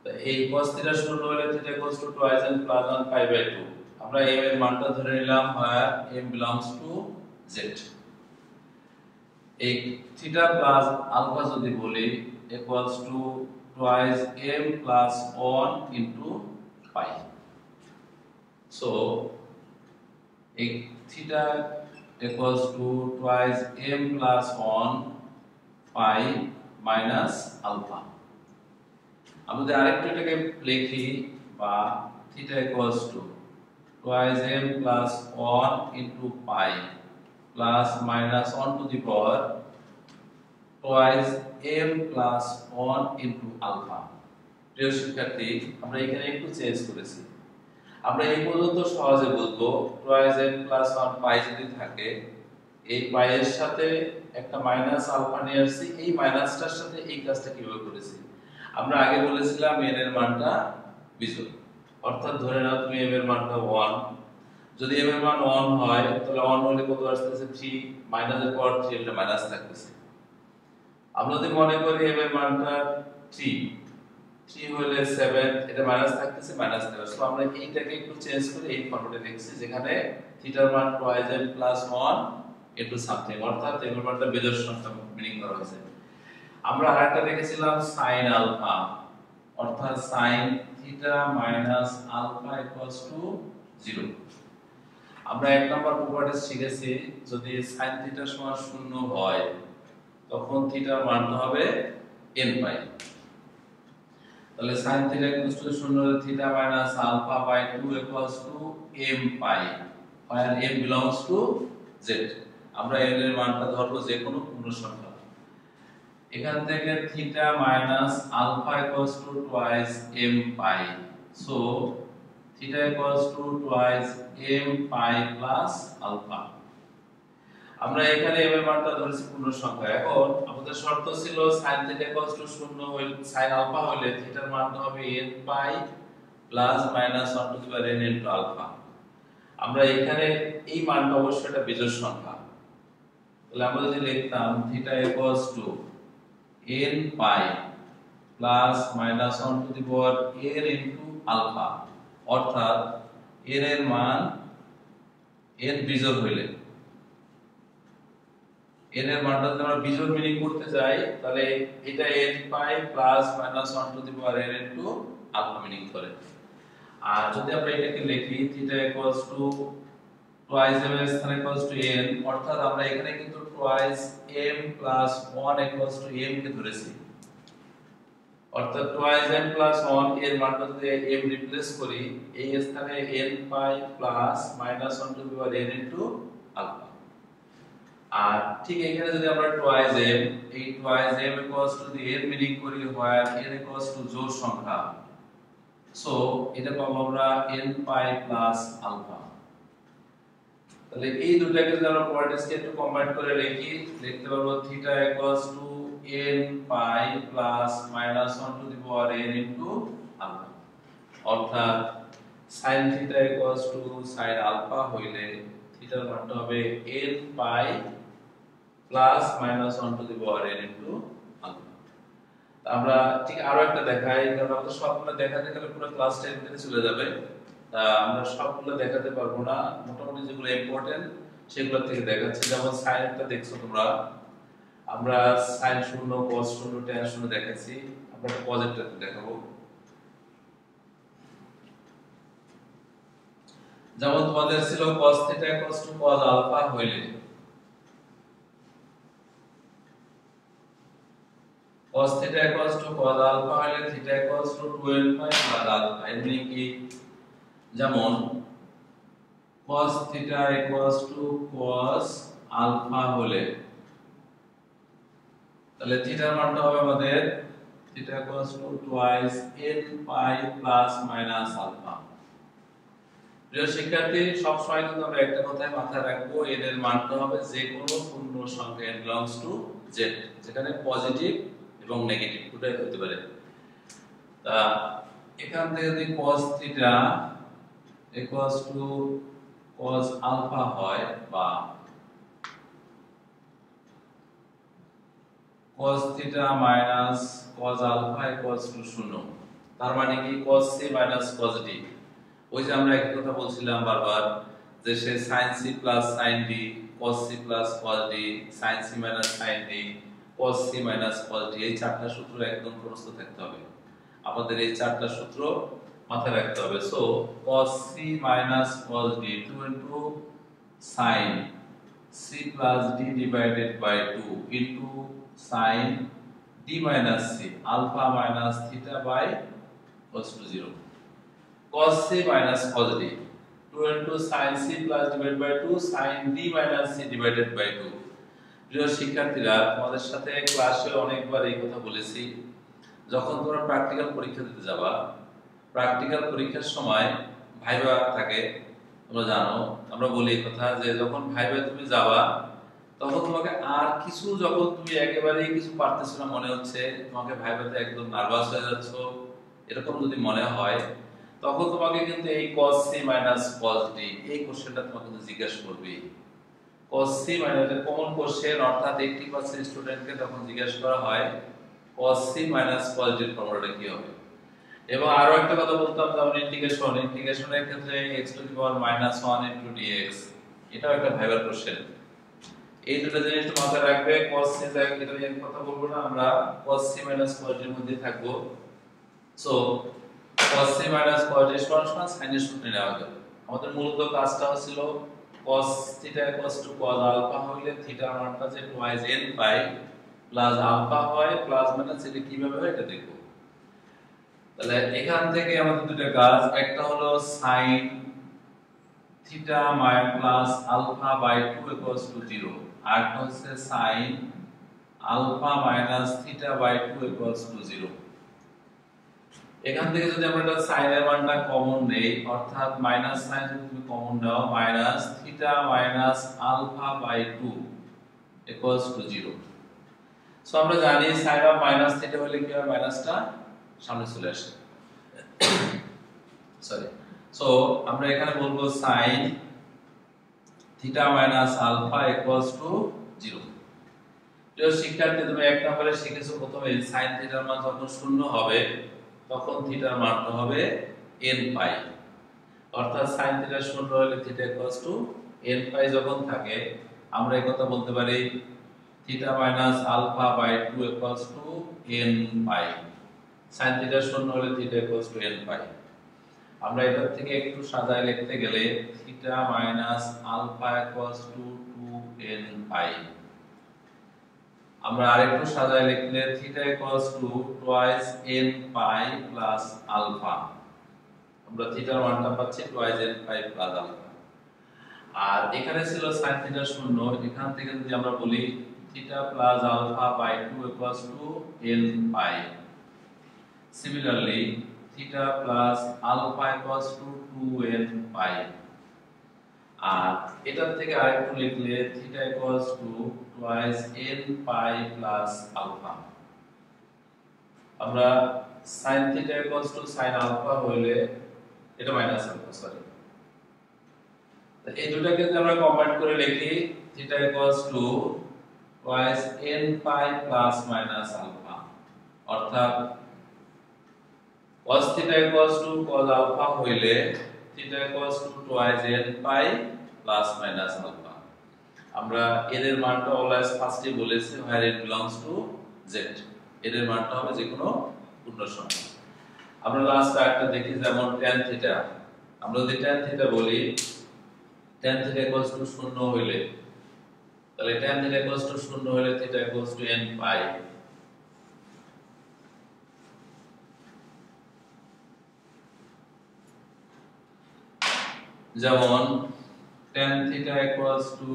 তো এই cos theta 0 হলে theta equals to twice n plus 1 pi by 2। আমরা m এর মানটা ধরে নিলাম where m belongs to z। এই theta plus alpha যদি বলি equals to twice m plus 1 into pi। So a theta equals to twice m plus 1 pi minus alpha। আমরা আরেকটু এটাকে লিখি বা theta equals to twice m plus 1 into pi plus minus 1 to the power twice m plus 1 into alpha। প্রিয় শিক্ষার্থী, আমরা এখানে একটু চেঞ্জ করেছি। আমরা এই পর্যন্ত সহজে বুঝবো twice m plus 1 pi যদি থাকে, এই pi এর সাথে একটা মাইনাস আলফা নিয়ে আসছি, এই মাইনাসটার সাথে এই কাজটা কিভাবে করেছি। আমরা আগে বলেছিলাম n এর মানটা বিজোড়, অর্থাৎ ধরে নাও তুমি m এর মানটা 1, যদি m এর মান 1 হয় তাহলে 1 হলে কত আসছে 3, মাইনাসের পর 3 এটা মাইনাস থাকতেছে। আমরা যদি মনে করি m এর মানটা 3 হলে 7, এটা মাইনাস থাকতেছে, মাইনাস দেবে। সো আমরা এইটাকে একটু চেঞ্জ করে এই ফর্মেটে লিখছি যেখানে থিটার মান twice n plus 1 into something, অর্থাৎ m এর মানটা বিজোড় সংখ্যা মিনিং করা হয়েছে। আমরা আরেকটা দেখেছিলাম sin আলফা, অর্থাৎ sin theta minus alpha equals to 0। আমরা এক নাম্বার প্রপার্টি শিখেছি যদি sin থিটা সমান 0 হয় তখন থিটার মানটা হবে n পাই। তাহলে sin থিটা ইকুয়ালস টু 0 হলে theta minus alpha by 2 equals to m pi where m belongs to z। আমরা m এর মানটা ধরবো যে কোনো পূর্ণ সংখ্যা। এখান থেকে theta minus alpha equals to twice m pi, so theta equals to twice m pi plus alpha. আমরা এখানে m এর মানটা ধরেছি পূর্ণ সংখ্যা। এখন আমাদের শর্ত ছিল sin থিটা ইকুয়ালস টু 0 হইলে sin আলফা হলে থিটার মানটা হবে n pi plus minus 1 to the power n into alpha. আমরা এখানে এই মানটা অবশ্যই একটা বিজোড় সংখ্যা, তাহলে আমরা যদি লিখতাম theta equals to n pi plus minus 1 to the power n into alpha, অর্থাৎ n এর মান n বিজোড় হইলে, n এর মানটা যদি আমরা বিজোড় মিনিং করতে যাই তাহলে এটা n pi plus minus 1 to the power n into alpha meaning করে। আর যদি আমরা এটাকে লিখি theta equals to twice m এর স্থানে ইকুয়ালস টু n, অর্থাৎ আমরা এখানে কিন্তু twice m plus 1 equals to m কে ধরেছি, অর্থাৎ টুয়াইস m প্লাস 1 এর মানটা যদি m রিপ্লেস করি এই স্থানে n pi plus minus 1 to the power n into alpha. আর ঠিক এখানে যদি আমরা টুয়াইস m, এই twice m equals to the n meaning করি where n ইকুয়ালস টু জোড় সংখ্যা, সো এটা পাবো আমরা n পাই প্লাস আলফা। তাহলে এই দুটাকে যদি আমরা কোঅর্ডিনেটসকে একটু কম্বাইন করে লিখি, লিখতে পারবো theta equals to n pi plus minus 1 to the power n into alpha, অর্থাৎ sin theta equals to sin alpha হইলে থিটার মানটা হবে n pi plus minus 1 to the power n into alpha. আমরা ঠিক আরো একটা দেখাই, কারণ আমাদের সবগুলো দেখাতে গেলে পুরো ক্লাসটা এমনিতে চলে যাবে, তা আমরা সবগুলো দেখাতে পারবো না, মোটামুটি যেগুলো ইম্পর্টেন্ট সেগুলো থেকে দেখাচ্ছি। যেমন সাইনটা দেখছো তোমরা, আমরা sin 0 cos 0 tan 0 দেখাচ্ছি, আমরা পজিটিভটা দেখাবো। যেমন তোমাদের ছিল cos θ cos আলফা হইলে cos θ cos আলফা হইলে θ 2n প্লাস আলফা, এমনি কি যেমন cos θ cos আলফা হলে তাহলে থিটার মানটা হবে আমাদের θ cos twice n pi plus minus alpha. প্রিয় শিক্ষার্থী, সব সময় কিন্তু আমরা একটা কথাই মাথায় রাখবো, n এর মানটা হবে যে কোনো পূর্ণ সংখ্যা n belongs to z, যেখানে পজিটিভ এবং নেগেটিভ দুটোই হতে পারে। তা এখান থেকে যদি cos θ cos আলফা হয় বা cos θ minus cos alpha equals to 0, তার মানে কি cos c minus cos d, ওই যে আমরা একই কথা বলছিলাম বারবার যে সে sin c plus sin d, cos c plus cos d, sin c minus sin d, cos c minus cos d, এই চারটা সূত্র একদম মুখস্থ থাকতে হবে আমাদের, এই চারটা সূত্র মাথায় রাখতে হবে। So cos c minus cos d 2 into sin c plus d divided by 2 into sin d minus c alpha minus theta by cos to 0, cos c minus cos d 2 into sin c plus divided by 2 sin d minus c divided by 2। প্রিয় শিক্ষার্থীরা, তোমাদের সাথে ক্লাসে অনেকবার এই কথা বলেছি, যখন তোমরা প্র্যাকটিক্যাল পরীক্ষা দিতে যাবা, প্র্যাকটিক্যাল পরীক্ষার সময় ভাইবা থাকে, তোমরা জানো আমরা বলি এই কথা যে যখন ভাইবা তুমি যাবা তখন তোমাকে আর কিছু, যখন তুমি একেবারেই কিছু পারতেছো না মনে হচ্ছে, তোমাকে ভাইবাতে একদম নার্ভাস হয়ে যাচ্ছ, এরকম যদি মনে হয় তখন তোমাকে কিন্তু এই cos c minus cos d এই কোশ্চেনটা তোমাকে কিন্তু জিজ্ঞাসা করবে। cos c minus এটা কমন কোশ্চেন, অর্থাৎ 80% স্টুডেন্টকে তখন জিজ্ঞাসা করা হয় cos c minus cos d এর ফর্মুলাটা কি হবে। এবং আরো একটা কথা বলতাম, যেমন ইন্টিগ্রেশনের ক্ষেত্রে x two the power -1 into dx, এটাও একটা ভাইবার কোশ্চেন। এই দুটো জিনিস একটু মাথায় রাখবে। cos c এটা নিয়ে কথা বলবো না, আমরা cos c minus cos d এর মধ্যে থাকবো। So cos c minus cos d সমান sin এর সূত্রে নেওয়া যাবে। আমাদের মূলত কাজটা ছিল cos θ cos আলফা হইলে থিটার মানটা যে twice n pi plus alpha হয় প্লাস মাইনাস, এটা কিভাবে হয় এটা দেখব। তাহলে এখান থেকে আমাদের দুটো কাজ, একটা হলো sin theta plus alpha by 2 equals to 0, আর একটা হচ্ছে sin alpha minus theta by 2 equals to 0। এখান থেকে যদি আমরা এটা sin এর মানটা কমন নেই, অর্থাৎ মাইনাস sin যদি তুমি কমন নাও, minus theta minus alpha by 2 equals to 0। So আমরা জানি sin অফ মাইনাস থিটা হলে কি হয়, মাইনাসটা সামনে চলে আসে। সরি, সো আমরা এখানে বলবো sin theta minus alpha equals to 0। প্রিয় শিক্ষার্থী, তুমি এক নম্বরে শিখেছো প্রথমে sin থিটার মান যখন শূন্য হবে তখন থিটার মানটা হবে n পাই, অর্থাৎ sin থিটা শূন্য হলে theta equals to n pi যখন থাকে, আমরা এই কথা বলতে পারি theta minus alpha by 2 equals to n pi. sin theta শূন্য হলে theta equals to n pi. আমরা এটা থেকে একটু সাজায় লিখতে গেলে theta minus alpha equals to 2n pi. আমরা আরেকটু সাজায় লিখলে theta equals to twice n pi plus alpha. আমরা থিটার মানটা পাচ্ছি twice n pi plus alpha. আর এখানে ছিল sin থিটা শূন্য, এখান থেকে যদি আমরা বলি theta plus alpha by 2 equals to n pi. Similarly theta plus alpha equals to 2n pi. আর এটার থেকে আরেকটু লিখলে theta equals to twice n pi plus alpha. আমরা sin theta equals to sin alpha হইলে এটা মাইনাস আলফা, সরি, এই দুটাকে যদি আমরা কম্বাইন করে লিখি theta equals to twice n pi plus minus alpha, অর্থাৎ cos theta equals to cos alpha হইলে theta equals to twice n pi plus minus alpha. আমরা এর মানটা অলওয়েজ ফার্স্টে বলেছি where it belongs to z, এর মানটা হবে যে কোনো পূর্ণ সংখ্যা। আমরা লাস্ট একটা দেখি, যেমন tan থিটা, আমরা যদি tan থিটা বলি tan থিটা ইকুয়ালস টু 0 হইলে, তাহলে tan থিটা ইকুয়ালস টু 0 হইলে theta equals to n pi. যেমন tan theta equals to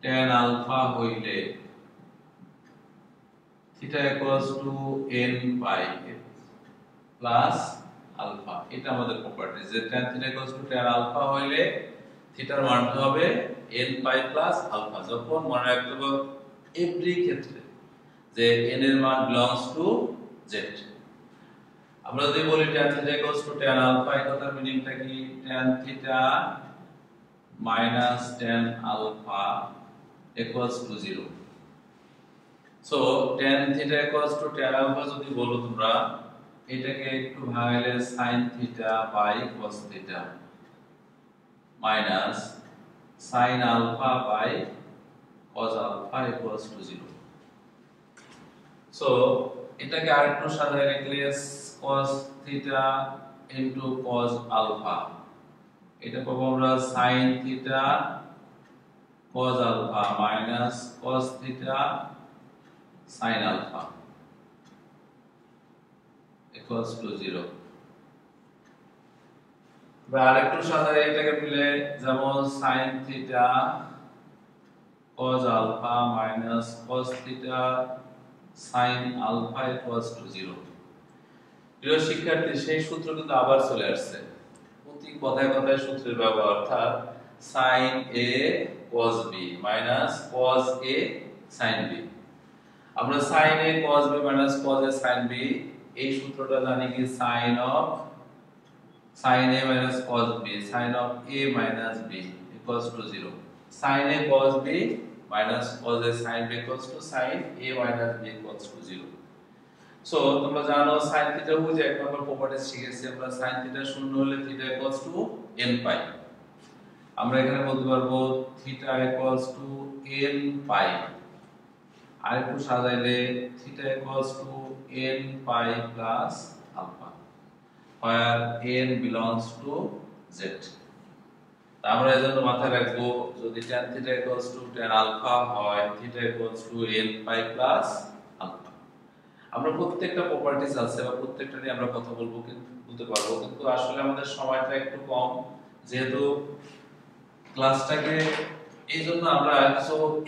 tan alpha হইলে theta equals to n pi plus alpha. এটা আমাদের প্রপার্টি যে tan theta equals to tan alpha হইলে থিটার মানটা হবে n পাই প্লাস আলফা। যখন মনে রাখতে হবে এভরি ক্ষেত্রে যে n এর মান বিলংস টু z। আমরা যদি বলি tan theta equals to tan alpha, এর কথার মিনিংটা কি, tan theta minus tan alpha equals to 0। So tan theta equals to tan alpha যদি বলো তোমরা, এটাকে একটু ভাঙাইলে sin theta by cos theta minus sin alpha by cos alpha equals to 0। So এটাকে আরেকটু সাজায় লিখলে cos theta into cos alpha, এটা পাবো আমরা sin theta cos alpha minus cos theta sin alpha equals to 0। বা আরেকটু সাজায় এটাকে মিলে, যেমন sin theta cos alpha minus cos theta sin alpha equals to 0। প্রিয় শিক্ষার্থী, সেই সূত্র কিন্তু আবার চলে আসছে, প্রতি কথায় কথায় সূত্রের ব্যবহার, অর্থাৎ sin a cos b minus cos a sin b। আমরা sin a cos b minus cos a sin b এই সূত্রটা জানি কি, sin a minus cos b sin of a minus b equals to 0। sin a cos b minus cos a sin b equals to sin a minus b equals to 0। So তোমরা জানো sin theta বুঝে এক নম্বর property শিখেছি আমরা, sin theta শূন্য হলে theta equals to n pi. আমরা এখানে বলতে পারবো theta equals to n pi. আরেকটু সাজাইলে theta equals to n pi plus alpha, where n belongs to z। আমরা এজন্য মাথায় রাখবো যদি tan theta equals to tan alpha হয়, theta equals to n pi plus alpha. আমরা প্রত্যেকটা প্রপার্টিজ আছে বা প্রত্যেকটা নিয়ে আমরা কথা বলবো, কিন্তু বলতে পারবো, কিন্তু আসলে আমাদের সময়টা একটু কম, যেহেতু ক্লাসটাকে এই জন্য আমরা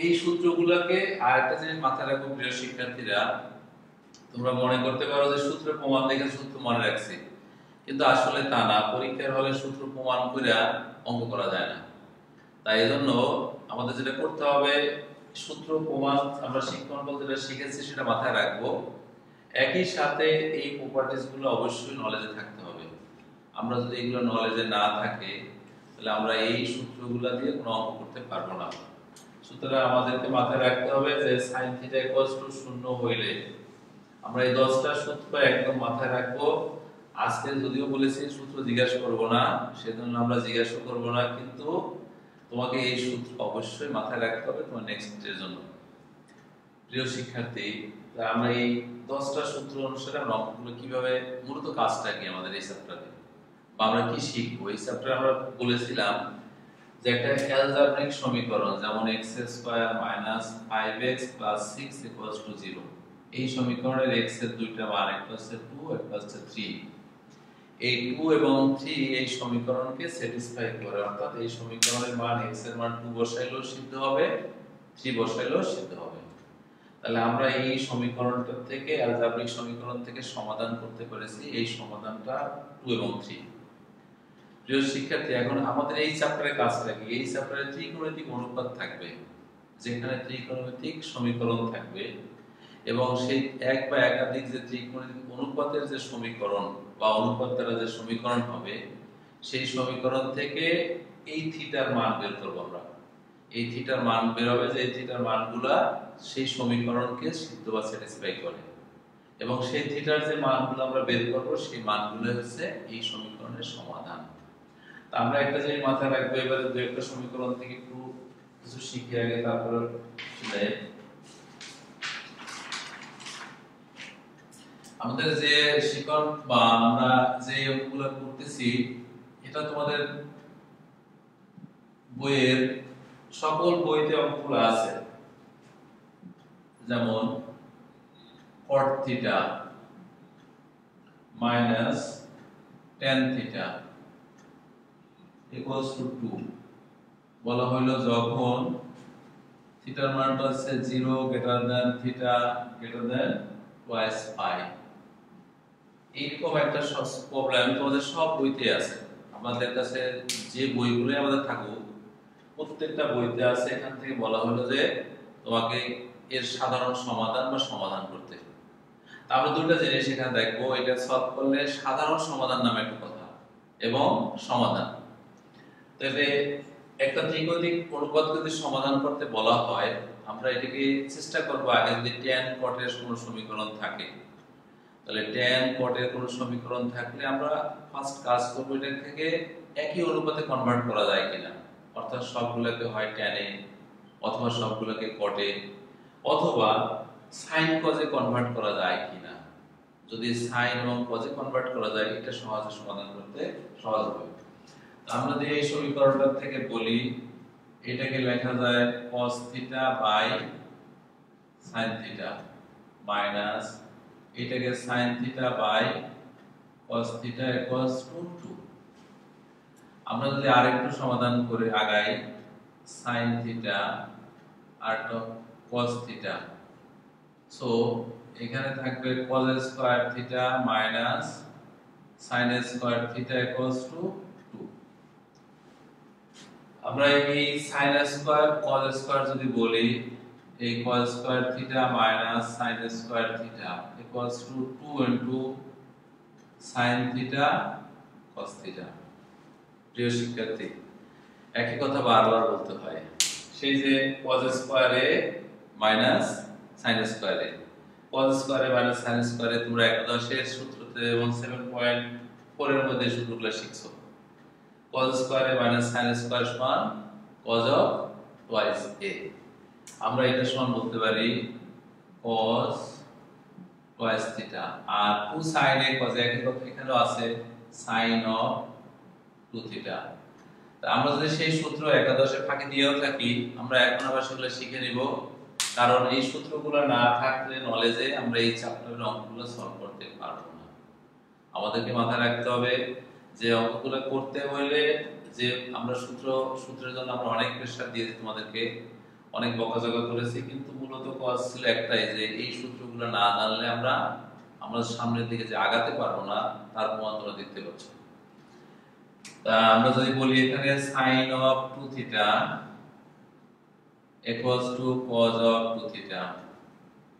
এই সূত্রগুলোকে আরেকটা জিনিস মাথায় রাখবো প্রিয় শিক্ষার্থীরা, তোমরা মনে করতে পারো যে সূত্র প্রমাণ দেখে সূত্র মনে রাখছি, কিন্তু আসলে তা না। পরীক্ষার হলে সূত্র প্রমাণ করে অঙ্ক করা যায় না। তাই এজন্য আমাদের যেটা করতে হবে, সূত্র প্রমাণ আমরা শিক্ষণ বলতে যেটা শিখেছি সেটা মাথায় রাখবো, একই সাথে এই প্রপার্টিজ গুলো অবশ্যই নলেজে থাকতে হবে। আমরা যদি এগুলো নলেজে না থাকে তাহলে আমরা এই সূত্রগুলো দিয়ে কোনো অঙ্ক করতে পারবো না। সুতরাং আমাদেরকে মাথায় রাখতে হবে যে sin θ = 0 হইলে আমরা এই 10টা সূত্র একদম মাথায় রাখবো। আজকে যদিও বলেছি সূত্র জিজ্ঞাসা করব না, সেজন্য আমরা জিজ্ঞাসা করব না, কিন্তু তোমাকে এই সূত্র অবশ্যই মাথায় রাখতে হবে তোমার নেক্সট এর জন্য। প্রিয় শিক্ষার্থী, আমরা এই 10টা সূত্র অনুসারে আমরা অঙ্কগুলো কিভাবে, মূলত কাজটা কি আমাদের এই চ্যাপ্টারে বা আমরা কি শিখবো এই চ্যাপ্টারে, আমরা বলেছিলাম যে একটা অ্যালজেব্রিক সমীকরণ যেমন x² - 5x + 6 = 0, এই সমীকরণের x এর দুইটা মান, একটা হচ্ছে 2 একটা হচ্ছে 3। এই 2 এবং 3 এই সমীকরণকে স্যাটিসফাই করে, অর্থাৎ এই সমীকরণের মান x এর মান 2 বসাইলেও সিদ্ধ হবে, 3 বসাইলেও সিদ্ধ হবে। তাহলে আমরা এই সমীকরণটা থেকে, অ্যালজেব্রিক সমীকরণ থেকে সমাধান করতে পেরেছি এই সমাধানটা 2 এবং 3। প্রিয় শিক্ষার্থী, এখন আমাদের এই চ্যাপ্টারের কাজটা কি? এই চ্যাপ্টারে ত্রিকোণমিতিক অনুপাত থাকবে, যেখানে ত্রিকোণমিতিক সমীকরণ থাকবে এবং সেই এক বা একাধিক যে ত্রিকোণমিতিক অনুপাতের যে সমীকরণ বা অনুপাত দ্বারা যে সমীকরণ হবে, সেই সমীকরণ থেকে এই থিটার মান বের করব আমরা। এই থিটার মান বের হবে, যে এই থিটার মানগুলা সেই সমীকরণকে সিদ্ধ বা স্যাটিসফাই করে, এবং সেই থিটার যে মানগুলো আমরা বের করব সেই মানগুলো হচ্ছে এই সমীকরণের সমাধান। তা আমরা একটা জিনিস মাথায় রাখবো, এবারে দুই একটা সমীকরণ থেকে একটু কিছু শিখে আগে তারপরে আমাদের যে শিক্ষণ বা আমরা যে অঙ্কগুলো করতেছি, এটা তোমাদের বইয়ের সকল বইতে অঙ্কগুলো আছে, যেমন cot θ minus tan θ equals to 2 বলা হলো যখন থিটার মানটা হচ্ছে 0 greater than θ greater than twice pi। এইরকম একটা প্রবলেম তোমাদের সব বইতে আছে, আমাদের কাছে যে বইগুলো আমাদের থাকুক প্রত্যেকটা বইতে আছে। এখান থেকে বলা হলো যে তোমাকে এর সাধারণ সমাধান বা সমাধান করতে। আমরা দুটো জিনিস এখানে দেখবো, এটা সলভ করলে সাধারণ সমাধান নামে একটা কথা এবং সমাধান। তাহলে একটা ত্রিকোণমিতিক অনুপাত যদি সমাধান করতে বলা হয়, আমরা এটাকে চেষ্টা করব আগে যদি tan cot এর কোনো সমীকরণ থাকে, তাহলে tan cot এর কোনো সমীকরণ থাকলে আমরা ফার্স্ট কাজ করব এটা থেকে একই অনুপাতে কনভার্ট করা যায় কিনা, অর্থাৎ সবগুলোকে হয় tan এ অথবা সবগুলোকে cot এ অথবা sin cos এ কনভার্ট করা যায় কিনা। যদি sin এবং cos এ কনভার্ট করা যায়, এটা সহজে সমাধান করতে সহজ হবে। আমরা যদি এই সমীকরণটা থেকে বলি, এটাকে লেখা যায় cos θ বাই sin θ মাইনাস এটাকে sin θ by cos θ equals to 2। আমরা যদি আরেকটু সমাধান করে আগাই, sin θ আর cos θ, সো এখানে থাকবে cos square θ minus sin square θ equals to 2। আমরা এই sin স্কয়ার cos স্কয়ার যদি বলি, এই cos square θ minus sin square θ equals to 2 into sin θ cos θ। প্রিয় শিক্ষার্থী, একই কথা বারবার বলতে হয়, সেই যে cos স্কয়ারে মাইনাস sin স্কয়ারে, cos স্কয়ারে মাইনাস sin স্কয়ারে তোমরা একাদশের সূত্রতে এবং 7.4 এর মধ্যে সূত্রগুলো শিখছো। cos স্কয়ারে মাইনাস sin স্কয়ার সমান cos অফ টুয়াইস a। আমরা এটা সমান বলতে পারি cos টুয়াইস θ, আর 2 sin a cos একই কথা এখানেও আছে sin অফ 2 θ। তা আমরা যদি সেই সূত্র একাদশে ফাঁকি দিয়েও থাকি, আমরা এখন আবার সেগুলো শিখে নিব। কারণ এই সূত্রগুলো না থাকলে নলেজে আমরা এই চ্যাপ্টারের অঙ্কগুলো সলভ করতে পারবো না। আমাদেরকে মাথায় রাখতে হবে যে অঙ্কগুলো করতে হলে যে আমরা সূত্রের জন্য আমরা অনেক প্রেসার দিয়েছি, তোমাদেরকে অনেক বকাঝকা করেছি, কিন্তু মূলত কাজ ছিল একটাই যে এই সূত্রগুলো না জানলে আমরা সামনের দিকে যে আগাতে পারবো না তার প্রমাণ তোমরা দেখতে পাচ্ছ। আমরা যদি বলি এখানে sin of 2 theta equals to cos of 2 theta,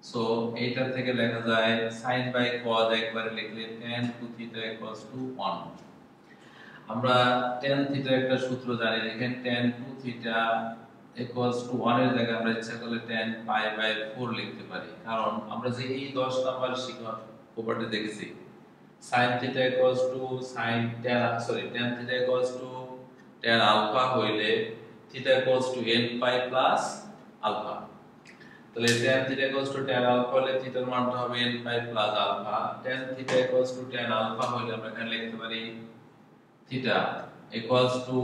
so এইটা থেকে লেখা যায় sin by cos একবারে লিখলে tan 2 theta equals to 1। আমরা tan theta একটা সূত্র জানি, দেখেন tan 2 theta equals to 1 এর জায়গায় আমরা ইচ্ছা করলে tan pi by 4 লিখতে পারি, কারণ আমরা যে এই 10 নাম্বার শিক্ষক প্রপার্টি দেখেছি sin theta equals to tan theta equals to tan alpha হইলে theta equals to n pi plus alpha, তাহলে tan theta equals to tan alpha হলে theta এর মানটা হবে n pi plus alpha, tan theta equals to tan alpha হইলে আমরা এখানে লিখতে পারি theta equals to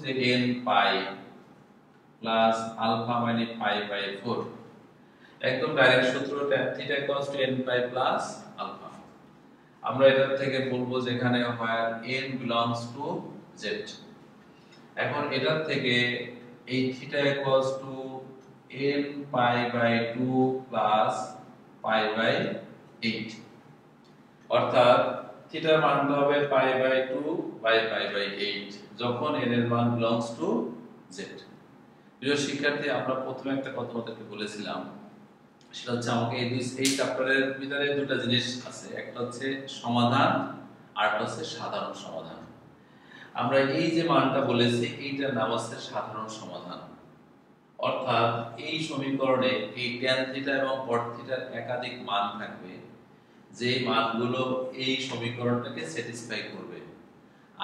যে n pi plus alpha মানে pi by 4, একদম ডাইরেক্ট সূত্র tan theta equals to n pi plus alpha। আমরা এটা থেকে বলবো যেখানে হয় n belongs to z। এখন এটা থেকে এই theta equals to n pi by 2 plus pi by 8, অর্থাৎ থিটার মানটা হবে pi by 2 by pi by 8 যখন n এর মান belongs to z। প্রিয় শিক্ষার্থী, আমরা প্রথমে একটা কথা তোমাদেরকে বলেছিলাম, সেটা হচ্ছে আমাকে এই চ্যাপ্টারের ভিতরে দুটো জিনিস আছে, একটা হচ্ছে সমাধান আর একটা হচ্ছে সাধারণ সমাধান। আমরা এই যে মানটা বলেছি এইটার নাম হচ্ছে সাধারণ সমাধান, অর্থাৎ এই সমীকরণে এই tan থিটা এবং cot থিটার একাধিক মান থাকবে, যে মানগুলো এই সমীকরণটাকে স্যাটিসফাই করবে,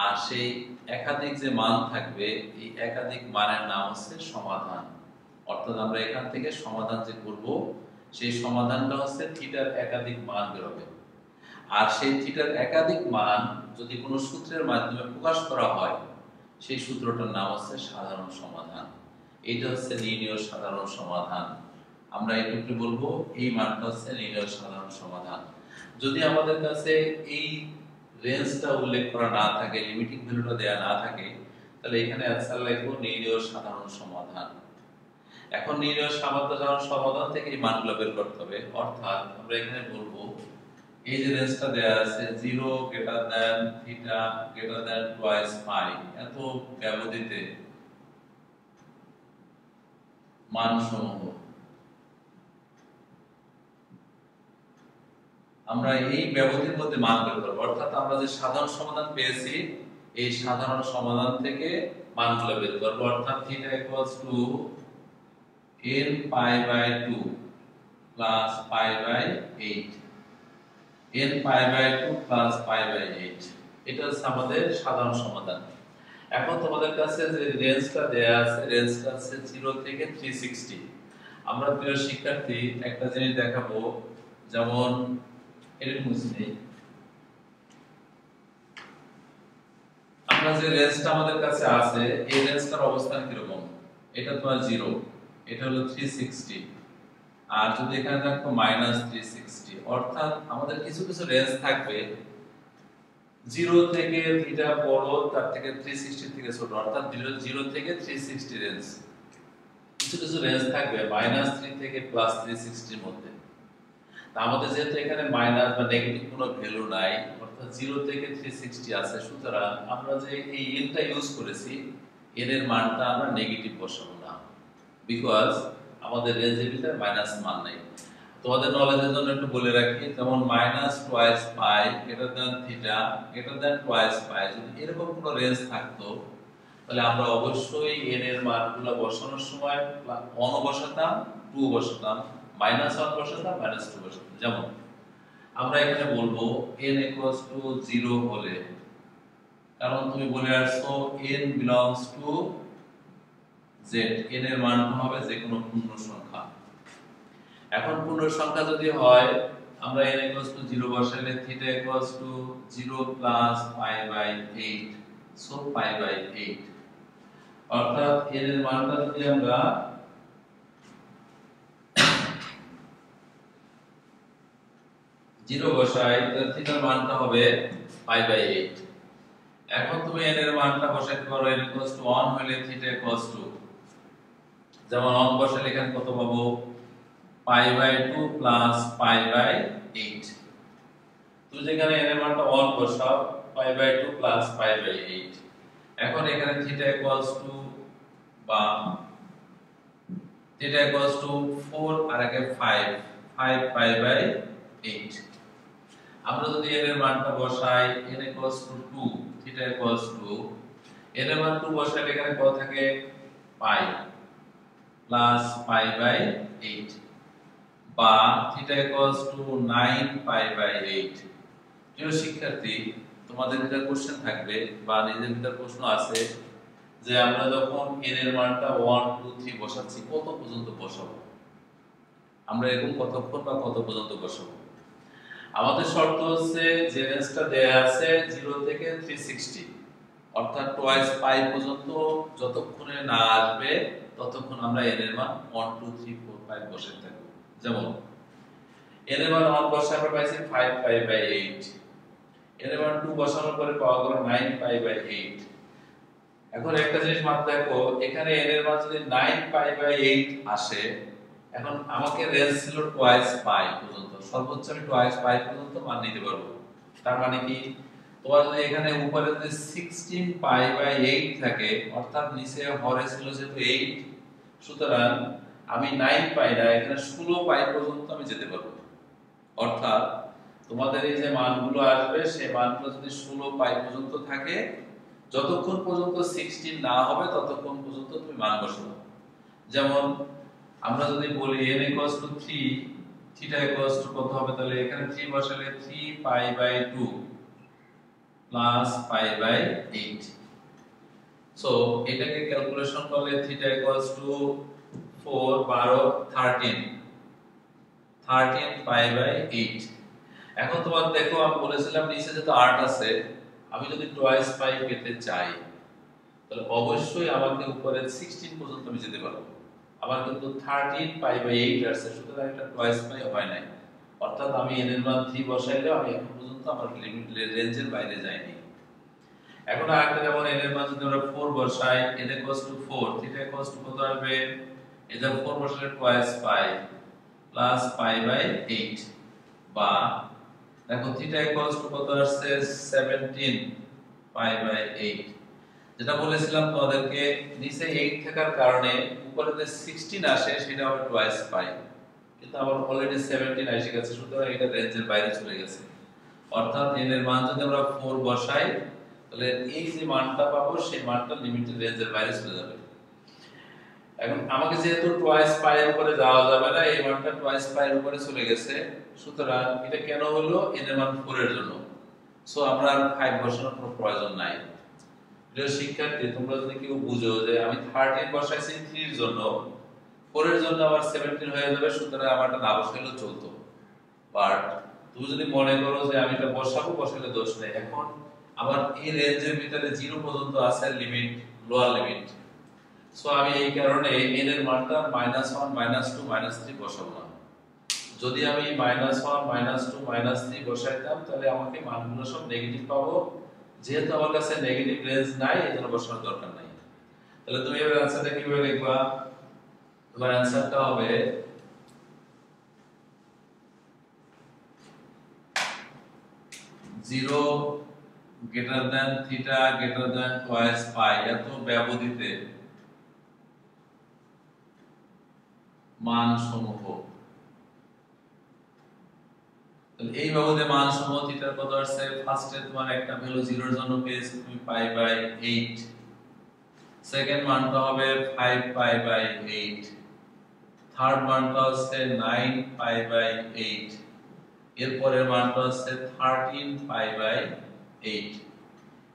আর সেই একাধিক যে মান থাকবে এই একাধিক মানের নাম হচ্ছে সমাধান। অর্থাৎ আমরা এখান থেকে সমাধান যে করব সেই সমাধানটা হচ্ছে থিটার একাধিক মান বের হবে, আর সেই থিটার একাধিক মান যদি কোনো সূত্রের মাধ্যমে প্রকাশ করা হয় সেই সূত্রটার নাম হচ্ছে সাধারণ সমাধান। এইটা হচ্ছে নির্ণয় সাধারণ সমাধান। আমরা এইটুকু বলবো এই মানটা হচ্ছে নির্ণয় সাধারণ সমাধান। যদি আমাদের কাছে এই রেঞ্জটা উল্লেখ করা না থাকে, লিমিটিং ভ্যালুটা দেয়া না থাকে, তাহলে এখানে অ্যান্সার লিখবো নির্ণয় সাধারণ সমাধান। এখন নির্ণয় সাধারণ সমাধান থেকে এই মানগুলো বের করতে হবে, অর্থাৎ আমরা এখানে বলবো এই যে রেঞ্জটা দেয়া আছে 0 greater than theta greater than twice পাই, এত ব্যবধিতে মানসমূহ আমরা এই ব্যবধির মধ্যে মান বের করব, অর্থাৎ আমরা যে সাধারণ সমাধান পেয়েছি এই সাধারণ সমাধান থেকে মানগুলো বের করব, অর্থাৎ theta equals to n pi by 2 plus pi by 8, n pi by 2 plus pi by 8, এটা হচ্ছে আমাদের সাধারণ সমাধান। এখন তোমাদের কাছে যে রেঞ্জটা দেয়া আছে, রেঞ্জটা আছে 0 থেকে 360। আমরা প্রিয় শিক্ষার্থী একটা জিনিস দেখাবো, যেমন এরকম নেই, আমরা যে রেঞ্জটা আমাদের কাছে আছে এই রেঞ্জটার অবস্থান কিরকম, এটা তোমার 0, এটা হলো 360, আর যদি এখানে থাকতো -360, অর্থাৎ আমাদের কিছু কিছু রেঞ্জ থাকবে 0 থেকে থিটা বড়, তার থেকে 360 থেকে ছোট, অর্থাৎ 0 থেকে 360 রেঞ্জ। কিছু কিছু রেঞ্জ থাকবে -3 থেকে +360 এর মধ্যে। আমাদের যেহেতু এখানে মাইনাস বা নেগেটিভ কোনো ভ্যালু নাই, অর্থাৎ 0 থেকে 360 আছে, সুতরাং আমরা যে এই n টা ইউজ করেছি n এর মানটা আমরা নেগেটিভ বসাবো না, বিকজ আমাদের রেঞ্জের ভিতরে মাইনাস মান নাই। তোমাদের নলেজের জন্য একটু বলে রাখি, যেমন -2 pi greater than theta greater than 2 pi, যদি এরকম কোনো রেঞ্জ থাকতো তাহলে আমরা অবশ্যই n এর মানগুলো বসানোর সময় 1 বসাতাম, 2 বসাতাম, -1 বসাতাম, -2 বসাতাম। যেমন আমরা এখানে বলবো n equals to 0 হলে, কারণ তুমি বলে আসছো n belongs to z, n এর মান হবে যে কোনো পূর্ণ সংখ্যা। এখন পূর্ণ সংখ্যা যদি হয় আমরা n equals to 0 বসালে theta equals to 0 plus pi by 8, so pi by 8, অর্থাৎ n এর মানটা যদি আমরা 0 বসাই তাহলে থিটার মানটা হবে π/8। এখন তুমি n এর মানটা বসাইতে পারো n 1 হলে থিটা 2, যেমন 1 বসালে এখানে কত পাবো π/2 প্লাস π/8। তুমি যেখানে n এর মানটা 1 বসাও π/2 প্লাস π/8। এখন এখানে থিটা বা থিটা 4 আর আগে 5 π/8। আমরা যদি n এর মানটা বসাই n 2 থিটা n এর মান 2 বসাইলে এখানে কত থাকে পাই প্লাস π/8 বা থিটা 9 π/8। প্রিয় শিক্ষার্থী, তোমাদের ভিতর কোশ্চেন থাকবে বা নিজের ভিতর প্রশ্ন আছে যে আমরা যখন n এর মানটা 1 2 3 বসাচ্ছি কত পর্যন্ত বসাবো, আমরা এরকম কতক্ষণ বা কত পর্যন্ত বসাবো। আমাদের শর্ত হচ্ছে যে রেঞ্জটা দেয়া আছে 0 থেকে 360, অর্থাৎ টুয়াইস পাই পর্যন্ত যতক্ষণে না আসবে ততক্ষণ আমরা n এর মান 1 2 3 4 5 বসাতে থাকব। যেমন n এর মান 1 বসানোর পর পাইছি 5 π/8, n এর মান 2 বসানোর পরে পাওয়া গেল 9 π/8। এখন একটা জিনিস মাথায় রাখো, এখানে n এর মান যদি 9 π/8 আসে, এখন আমাকে রেঞ্জ ছিল টুয়াইস পাই পর্যন্ত, সর্বোচ্চ আমি টুয়াইস পাই পর্যন্ত মান নিতে পারবো। তার মানে কি তোমার যদি এখানে উপরে যদি 16 π/8 থাকে, অর্থাৎ নিচে হরে ছিল যেহেতু 8, সুতরাং আমি 9 পাই না, এখানে 16 পাই পর্যন্ত আমি যেতে পারবো। অর্থাৎ তোমাদের এই যে মানগুলো আসবে সেই মানগুলো যদি 16 পাই পর্যন্ত থাকে, যতক্ষণ পর্যন্ত 16 না হবে ততক্ষণ পর্যন্ত তুমি মান বসাবে। যেমন আমরা যদি বলি n 3 থিটা কত হবে, তাহলে এখানে 3 বসালে 3 π/2 প্লাস π/8। সো এটাকে ক্যালকুলেশন করলে থিটা 4 12 13 π/8। এখন তোমার দেখো আমি বলেছিলাম নিচে যেটা 8 আছে, আমি যদি টুয়াইস পাই পেতে চাই তাহলে অবশ্যই আমাকে উপরে 16 পর্যন্ত আমি যেতে পারবো। আমার কিন্তু 13 π/8 আছে, সুতরাং এটা টুয়াইস পাই হয় নাই, অর্থাৎ আমি n এর মান 3 বসাইলে আমি এখন পর্যন্ত আমার লিমিট রেঞ্জের বাইরে যাইনি। এখন আরেকটা যেমন n এর মান যদি আমরা 4 বসাই n 4 থিটা কত আসবে, এটা 4 বসালে টুয়াইস পাই প্লাস π/8 বা দেখো থিটা কত আসছে 17 π/8। যেটা বলেছিলাম তোমাদেরকে নিচে 8 থাকার কারণে উপরে যে 16 আসে সেটা হবে টুয়াইস পাই, কিন্তু আমার অলরেডি 17 এসে গেছে, সুতরাং এটা রেঞ্জের বাইরে চলে গেছে। অর্থাৎ n এর মান যদি আমরা 4 বসাই তাহলে এই যে মানটা পাবো সেই মানটা লিমিটেড রেঞ্জের বাইরে চলে যাবে। এখন আমাকে যেহেতু টুয়াইস পাই এর উপরে যাওয়া যাবে না, এই মানটা টুয়াইস পাই এর উপরে চলে গেছে, সুতরাং এটা কেন হলো n এর মান 4 এর জন্য। সো আমরা আর 5 বসানোর কোনো প্রয়োজন নাই। প্রিয় শিক্ষার্থী, তোমরা যদি কেউ বুঝো যে আমি 13 বসাইছি 3 এর জন্য, 4 এর জন্য আবার 17 হয়ে যাবে, সুতরাং আমারটা না বসাইলেও চলতো। বাট তুমি যদি মনে করো যে আমি এটা বসাইলে দোষ নেই, এখন আমার এই রেঞ্জের ভিতরে 0 পর্যন্ত আছে লিমিট, লোয়ার লিমিট। সো আমি এই কারণে n এর মানটা -1 -2 -3 বসাবো না। যদি আমি -1 -2 -3 বসাইতাম তাহলে আমাকে মানগুলো সব নেগেটিভ পাবো, যেহেতু আমার কাছে নেগেটিভ রেঞ্জ নাই এজন্য বসানোর দরকার নাই। তাহলে তুমি এর आंसरটা কিভাবে লিখবা? তোমার आंसरটা হবে 0 greater than theta greater than twice পাই, এত ব্যবধিতে মান সমূহ। তাহলে এই ব্যবধিতে মান সমূহ থিটার কত আসছে, ফার্স্টে তোমার একটা ভ্যালু 0 এর জন্য পেয়েছি তুমি π/8, সেকেন্ড মানটা হবে 5 π/8, থার্ড মানটা হচ্ছে 9 π/8, এর পরের মানটা হচ্ছে 13 π/8।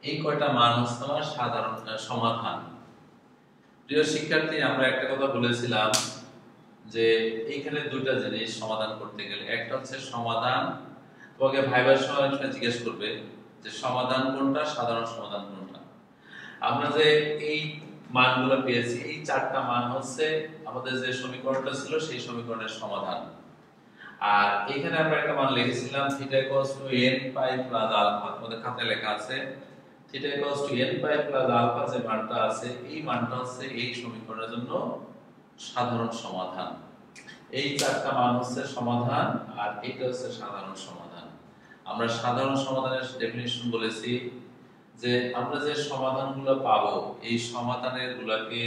এই কয়টা মান হচ্ছে তোমার সাধারণ সমাধান। প্রিয় শিক্ষার্থী, আমরা একটা কথা বলেছিলাম যে এইখানে দুটো জিনিস সমাধান করতে গেলে, একটা হচ্ছে সমাধান, তোমাকে ভাইবার সময় একটা জিজ্ঞেস করবে যে সমাধান কোনটা, সাধারণ সমাধান কোনটা। আমরা যে এই মানগুলো পেয়েছি এই চারটা মান হচ্ছে আমাদের যে সমীকরণটা ছিল সেই সমীকরণের সমাধান। আর এখানে আমরা একটা মান লিখেছিলাম theta equals to n pi plus alpha, আমাদের খাতায় লেখা আছে theta equals to n pi plus alpha, যে মানটা আছে এই মানটা হচ্ছে এই সমীকরণের জন্য সাধারণ সমাধান। এই চারটা মান হচ্ছে সমাধান আর এটা হচ্ছে সাধারণ সমাধান। আমরা সাধারণ সমাধানের ডেফিনিশন বলেছি যে আমরা যে সমাধানগুলো পাবো এই সমাধানের গুলোকে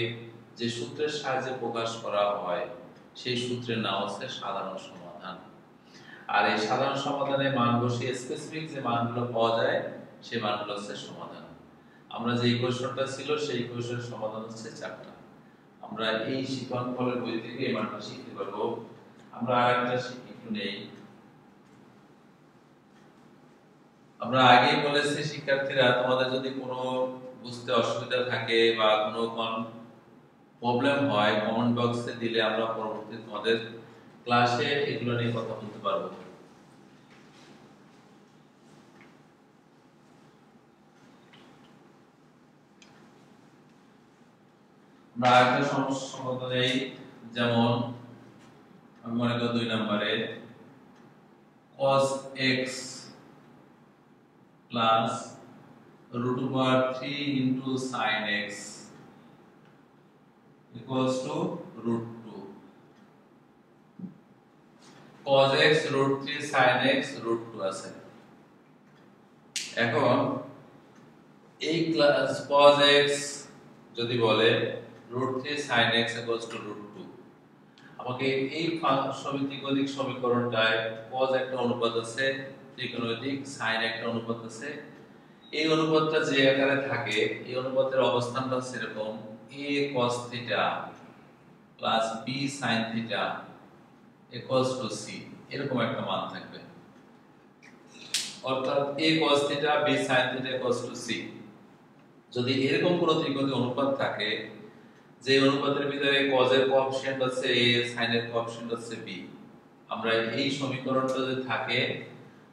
যে সূত্রের সাহায্যে প্রকাশ করা হয় সেই সূত্রের নাম হচ্ছে সাধারণ সমাধান। আর এই সাধারণ সমাধানে মান বসিয়ে স্পেসিফিক যে মানগুলো পাওয়া যায় সেই মানগুলো হচ্ছে সমাধান। আমরা যে ইকুয়েশনটা ছিল সেই ইকুয়েশনের সমাধান হচ্ছে চারটা। আমরা এই শিখন ফলের বই থেকে এই মানটা শিখতে পারবো। আমরা আরেকটা একটু নেই। আমরা আগেই বলেছি শিক্ষার্থীরা, তোমাদের যদি কোনো বুঝতে অসুবিধা থাকে বা কোনো প্রবলেম হয় কমেন্ট বক্সে দিলে আমরা পরবর্তী তোমাদের ক্লাসে এগুলো নিয়ে কথা বলতে পারবো। আমরা আরেকটা সমস্যা সমাধান নেই, যেমন আমি মনে করি 2 নম্বরে cos x plus root over 3 into sin x equals to root 2. cos x root 3 sin x root 2 আছে। এখন এই ক্লাস cos x যদি বলে root 3 sin x equals to root 2, আমাকে এই সমীকরণিক সমীকরণটায় cos একটা অনুপাত আছে, ত্রিকোণমিতিক sin একটা অনুপাত আছে। এই অনুপাতটা যে আকারে থাকে এই অনুপাতের অবস্থানটা হচ্ছে এরকম a cos θ plus b sin θ equals to c, এরকম একটা মান থাকবে। অর্থাৎ a cos θ b sin θ equals to c। যদি এরকম কোনো ত্রিকোণমিতিক অনুপাত থাকে যে অনুপাতের ভিতরে cos এর কোএফিসিয়েন্ট হচ্ছে a, sin এর কোএফিসিয়েন্ট হচ্ছে b, আমরা এই সমীকরণটা যদি থাকে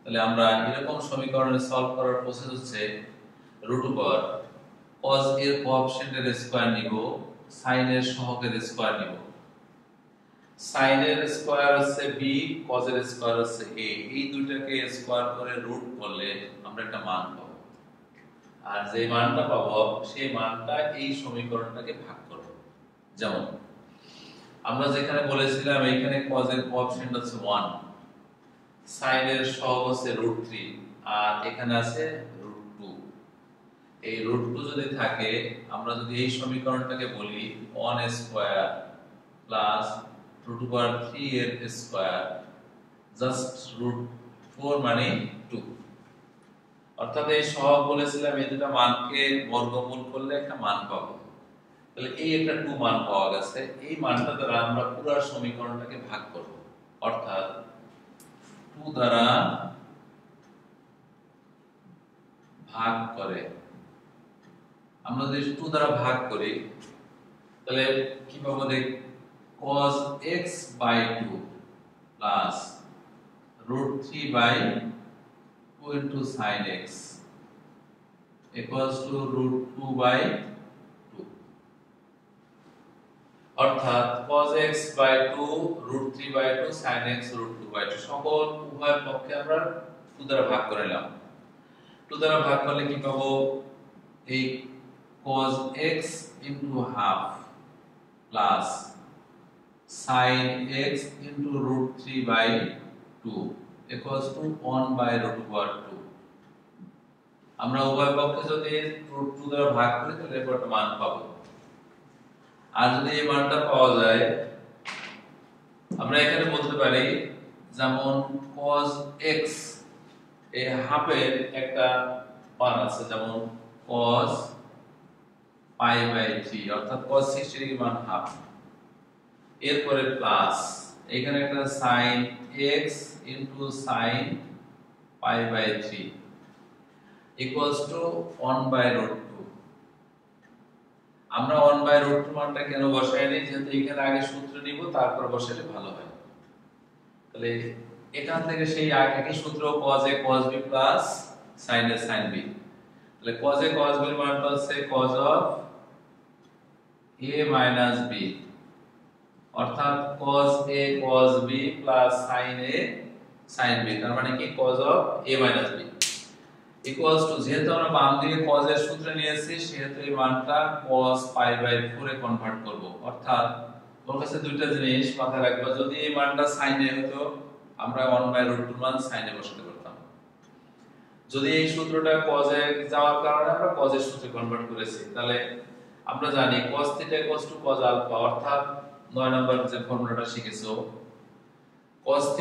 তাহলে আমরা এরকম সমীকরণে সলভ করার প্রসেস হচ্ছে রুট ওভার cos এর কোএফিসিয়েন্টের স্কয়ার নিব, sin এর সহগের স্কয়ার নিব। sin এর স্কয়ার হচ্ছে b, cos এর স্কয়ার হচ্ছে a, এই দুইটাকে স্কয়ার করে রুট করলে আমরা একটা মান পাবো। আর যে মানটা পাবো সেই মানটা এই সমীকরণটাকে ভাগ করব। যেমন আমরা যেখানে বলেছিলাম এখানে cos এর কোএফিসিয়েন্ট হচ্ছে 1, sin এর সহগ হচ্ছে √3 আর এখানে আছে √2। এই √2 যদি থাকে আমরা যদি এই সমীকরণটাকে বলি 1 স্কয়ার প্লাস √3 এর স্কয়ার জাস্ট √4 মানে 2। অর্থাৎ এই সহগ বলেছিলাম এই দুটো মানকে বর্গমূল করলে একটা মান পাবো। তাহলে এই একটা 2 মান পাওয়া গেছে, এই মানটা দ্বারা আমরা পুরো সমীকরণটাকে ভাগ করব। অর্থাৎ 2 দ্বারা ভাগ করে আমরা যদি 2 দ্বারা ভাগ করি তাহলে কি পাবো দেখ, cos x by 2 plus √3 by 2 into sin x equals to √2 by 2। অর্থাৎ cos x by 2 √3 by 2 sin x √2 by 2 সকল উভয় পক্ষে আমরা 2 দ্বারা ভাগ করে নিলাম। 2 দ্বারা ভাগ করলে কি পাবো, এই cos x into half plus sin x into √3 by 2 equals to 1 by √2। আমরা উভয় পক্ষে যদি √2 দ্বারা ভাগ করি তাহলে একটা মান পাবো। আর যদি এই মানটা পাওয়া যায় আমরা এখানে বলতে পারি যেমন cos x এই হাফের একটা মান আছে, যেমন cos pi by 3 অর্থাৎ cos 60 এর মান হাফ। এরপরে প্লাস এখানে একটা sin x into sin pi by 3 equals to 1 by √2। আমরা 1 by √2 মানটা কেন বসাইনি, যেহেতু এখানে আগে সূত্র নিব তারপর বসালে ভালো হয়। তাহলে এখান থেকে সেই একই সূত্র cos a cos b plus sin a sin b। তাহলে cos a cos b এর মানটা হচ্ছে cos of a minus b অর্থাৎ cos a cos b plus sin a sin b, তার মানে কি cos of a minus b equals to, যেহেতু আমরা বাম দিকে cos এর সূত্র নিয়েছি সেহেতু এই মানটা cos পাই বাই 4 এ কনভার্ট করব। অর্থাৎ ওর কাছে দুইটা জিনিস মাথায় রাখবা, যদি এই মানটা sin এ হতো আমরা 1/√2 মান sin এ বসাতে পারতাম। যদি এই সূত্রটা cos এ যাওয়ার কারণে আমরা cos এর সূত্রে কনভার্ট করেছি, তাহলে আমরা জানি cos θ cos আলফা, অর্থাৎ 9 নম্বর যে ফর্মুলাটা শিখেছো, cos θ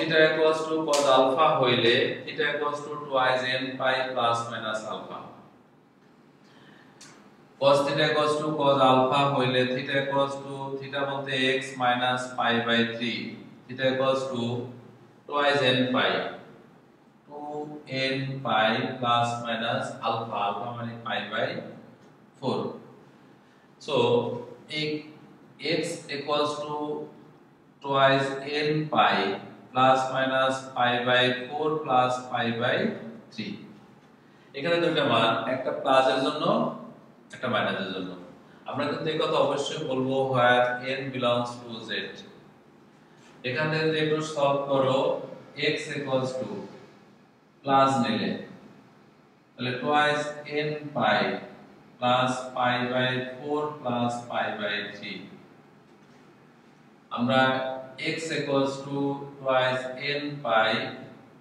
cos আলফা হইলে θ twice n pi plus minus alpha, cos θ cos alpha হইলে θ θ বলতে x minus pi by 3, θ twice n pi 2n pi plus minus alpha, alpha মানে pi by 4. So x equals to twice n pi plus minus pi by 4 plus pi by 3. এখানে দুটো মান, একটা plus এর জন্য একটা মাইনাস এর জন্য। আমরা কিন্তু এই কথা অবশ্যই বলবো where n belongs to z। এখানে যদি একটু সলভ করো x equals to প্লাস নিলে তাহলে twice n pi plus pi by 4 plus pi by 3, আমরা x equals to twice n pi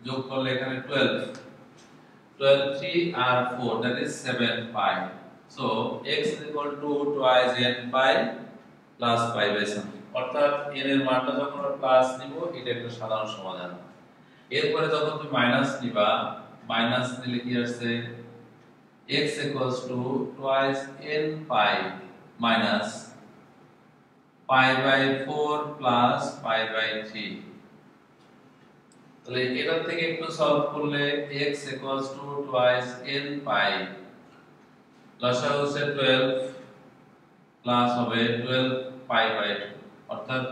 যোগ করলে এখানে 12 3 আর 4 that is 7 pi, so x is equal to twice n pi plus pi by something, অর্থাৎ n এর মানটা যখন আমরা plus নিব এটা একটা সাধারণ সমাধান। এরপরে যখন তুমি মাইনাস নিবা, মাইনাস নিলে কি আসছে x equals to twice n pi minus pi by 4 plus pi by 3, তাহলে এটা থেকে একটু সলভ করলে x equals to twice n pi লসাগু হচ্ছে 12 প্লাস হবে 12 pi by 2, অর্থাৎ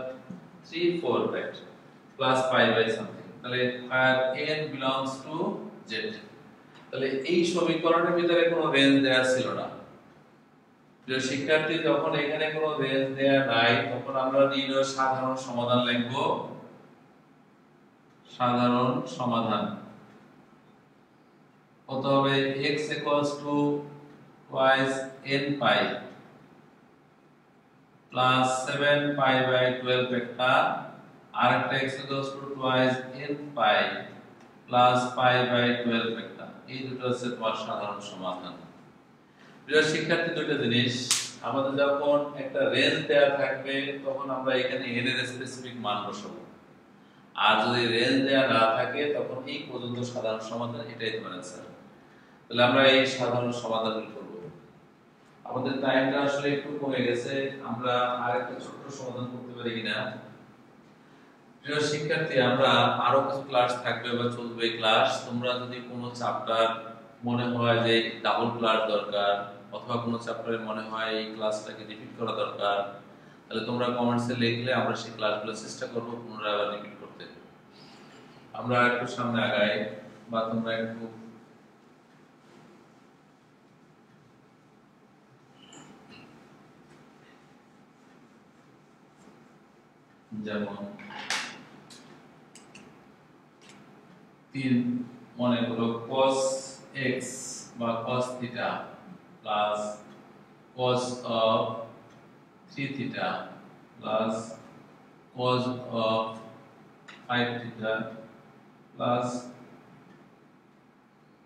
3 4 right plus pi by something, তাহলে where n belongs to z। তাহলে এই সমীকরণের ভিতরে কোনো রেঞ্জ দেয়া ছিল না। যে শিক্ষার্থী যখন এখানে কোনো রেঞ্জ দেয়া নাই তখন আমরা নির্ণয় সাধারণ সমাধান লিখব। সাধারণ সমাধান কত হবে, x equals to twice n pi plus 7 pi by 12 একটা, আর একটা x equals to twice n pi plus pi by 12 একটা, এই দুটো হচ্ছে তোমার সাধারণ সমাধান। প্রিয় শিক্ষার্থী, দুটো জিনিস, আমাদের যখন একটা রেঞ্জ দেয়া থাকবে তখন আমরা এখানে n এর স্পেসিফিক মান বসাবো, আর যদি রেঞ্জ দেয়া না থাকে তখন এই পর্যন্ত সাধারণ সমাধান, এটাই তোমার आंसर। তাহলে আমরা এই সাধারণ সমাধান করব। আমাদের টাইমটা আসলে একটু কমে গেছে, আমরা আরেকটা ছোট সমাধান করতে পারি কিনা। প্রিয় শিক্ষার্থী, আমরা আরো কিছু ক্লাস থাকবে বা চলবে ক্লাস, তোমরা যদি কোনো চ্যাপ্টার মনে হয় যে ডাবল ক্লাস দরকার অথবা কোনো চ্যাপ্টারে মনে হয় এই ক্লাসটাকে রিপিট করা দরকার, তাহলে তোমরা কমেন্টসে লিখলে আমরা সেই ক্লাসগুলো চেষ্টা করব পুনরায় আবার রিপিট করতে। আমরা একটু সামনে আগাই, বা তোমরা একটু যেমন 3 মনে করো cos x বা cos θ plus cos of 3θ plus cos of 5θ plus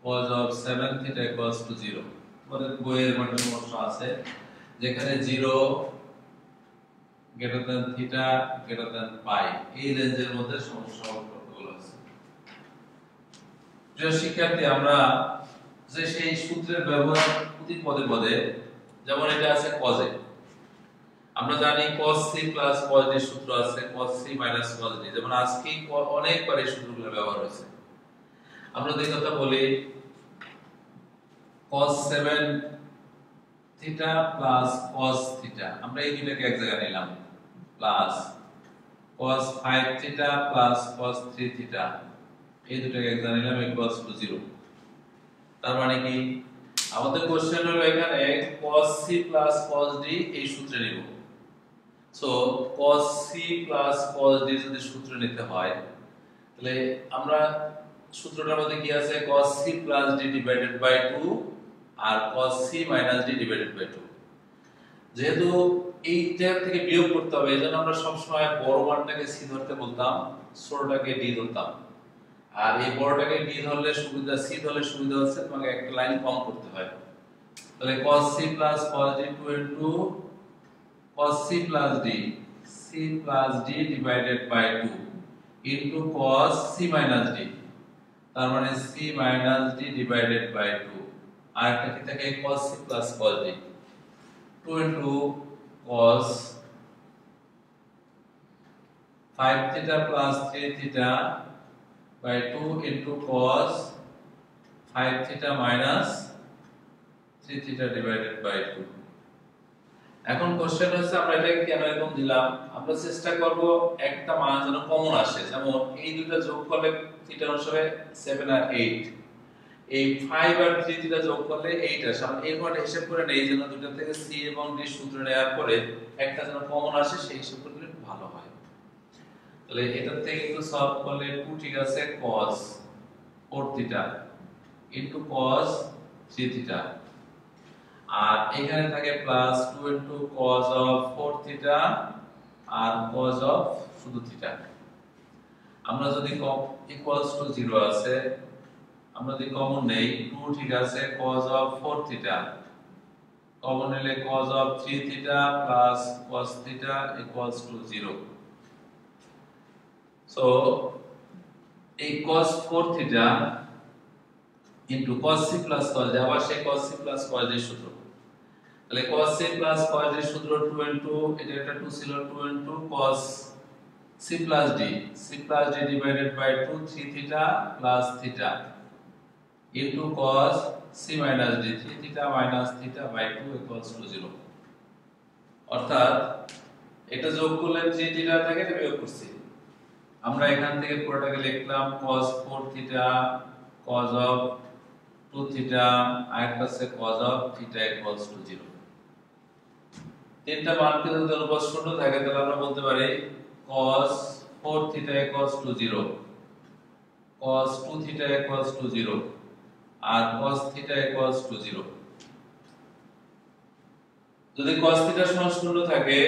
cos of 7θ equals to 0। তোমাদের বইয়ের মধ্যে প্রশ্ন আছে যেখানে 0 greater than θ greater than pi, এই রেঞ্জের মধ্যে সমস্যা সলভ করতে বলা আছে। প্রিয় শিক্ষার্থী, আমরা যে সেই সূত্রের ব্যবহার প্রতি পদে পদে, যেমন এটা আছে cos a, আমরা জানি cos c plus cos d সূত্র আছে, cos c minus cos d, যেমন আজকে অনেকবার এই সূত্রগুলো ব্যবহার হয়েছে। আমরা দুই কথা বলি, cos 7 θ plus cos θ, আমরা এই দুটোকে এক জায়গায় নিলাম, প্লাস cos 5θ plus cos 3θ, এই দুটোকে এক জায়গায় নিলাম equals to 0। তার মানে কি আমাদের কোশ্চেন হলো এখানে cos c plus cos d এই সূত্রে নিব, so cos c plus cos d যদি সূত্র নিতে হয় তাহলে আমরা সূত্রটার মধ্যে কি আছে cos c plus d divided by 2 R cos c minus d divided by 2। যেহেতু এইটা থেকে বিয়োগ করতে হবে এজন্য আমরা সব সময় বড় মানটাকে c ধরতে বলতাম, ছোটটাকে d ধরতাম। আর এই বড়টাকে d ধরলে সুবিধা, c ধরলে সুবিধা হচ্ছে তোমাকে একটা লাইন কম করতে হয়। তাহলে cos c plus cos d 2 into cos c plus d divided by 2 into cos c minus d, তার মানে c minus d divided by 2 আর একটা কি থাকে cos c plus cos d 2 into cos 5 theta plus 3 theta by 2 into cos 5 theta minus 3 theta divided by 2। এখন question হচ্ছে আমরা এটাকে কেন এরকম দিলাম, আমরা চেষ্টা করব একটা মান যেন কমন আসে। যেমন এই দুটো যোগ করলে থিটা অনুসারে 7 আর 8, এই 5 আর 3 থিটা যোগ করলে 8 আসে। আমরা এই পয়েন্ট হিসাব করে নেই যেন দুটো থেকে c এবং d সূত্র নেওয়ার পরে একটা যেন কমন আসে, সেই হিসাব করলে ভালো হয়। তাহলে এটা থেকে একটু সলভ করলে 2 ঠিক আছে cos 4 theta into cos 3 theta, আর এখানে থাকে plus 2 into cos of 4 theta আর cos of শুধু থিটা। আমরা যদি ইকুয়ালস টু 0 আছে, আমরা যদি কমন নেই 2 ঠিক আছে cos of 4 থিটা, কমন নিলে cos of 3 theta plus cos theta equals to 0। So এই cos 4 theta into cos c plus cos d, আবার সেই cos c plus cos d সূত্র। তাহলে cos c plus cos d সূত্র 2 into এটা একটা 2 ছিল 2 into cos c plus d divided by 2 3 theta plus theta into cos c minus d 3 theta minus theta by 2 equals to 0। অর্থাৎ এটা যোগ করলে 3 theta থেকে এটা বিয়োগ করছি, আমরা এখান থেকে পুরোটাকে লিখলাম cos 4 theta cos of 2 theta আর একটা আছে cos of theta equals to 0। তিনটা মান যদি অনুপাত শূন্য থাকে তাহলে আমরা বলতে পারি cos 4 theta equals to 0, cos 2 theta equals to 0 R cos theta equals to 0। যদি cos theta সমান শূন্য থাকে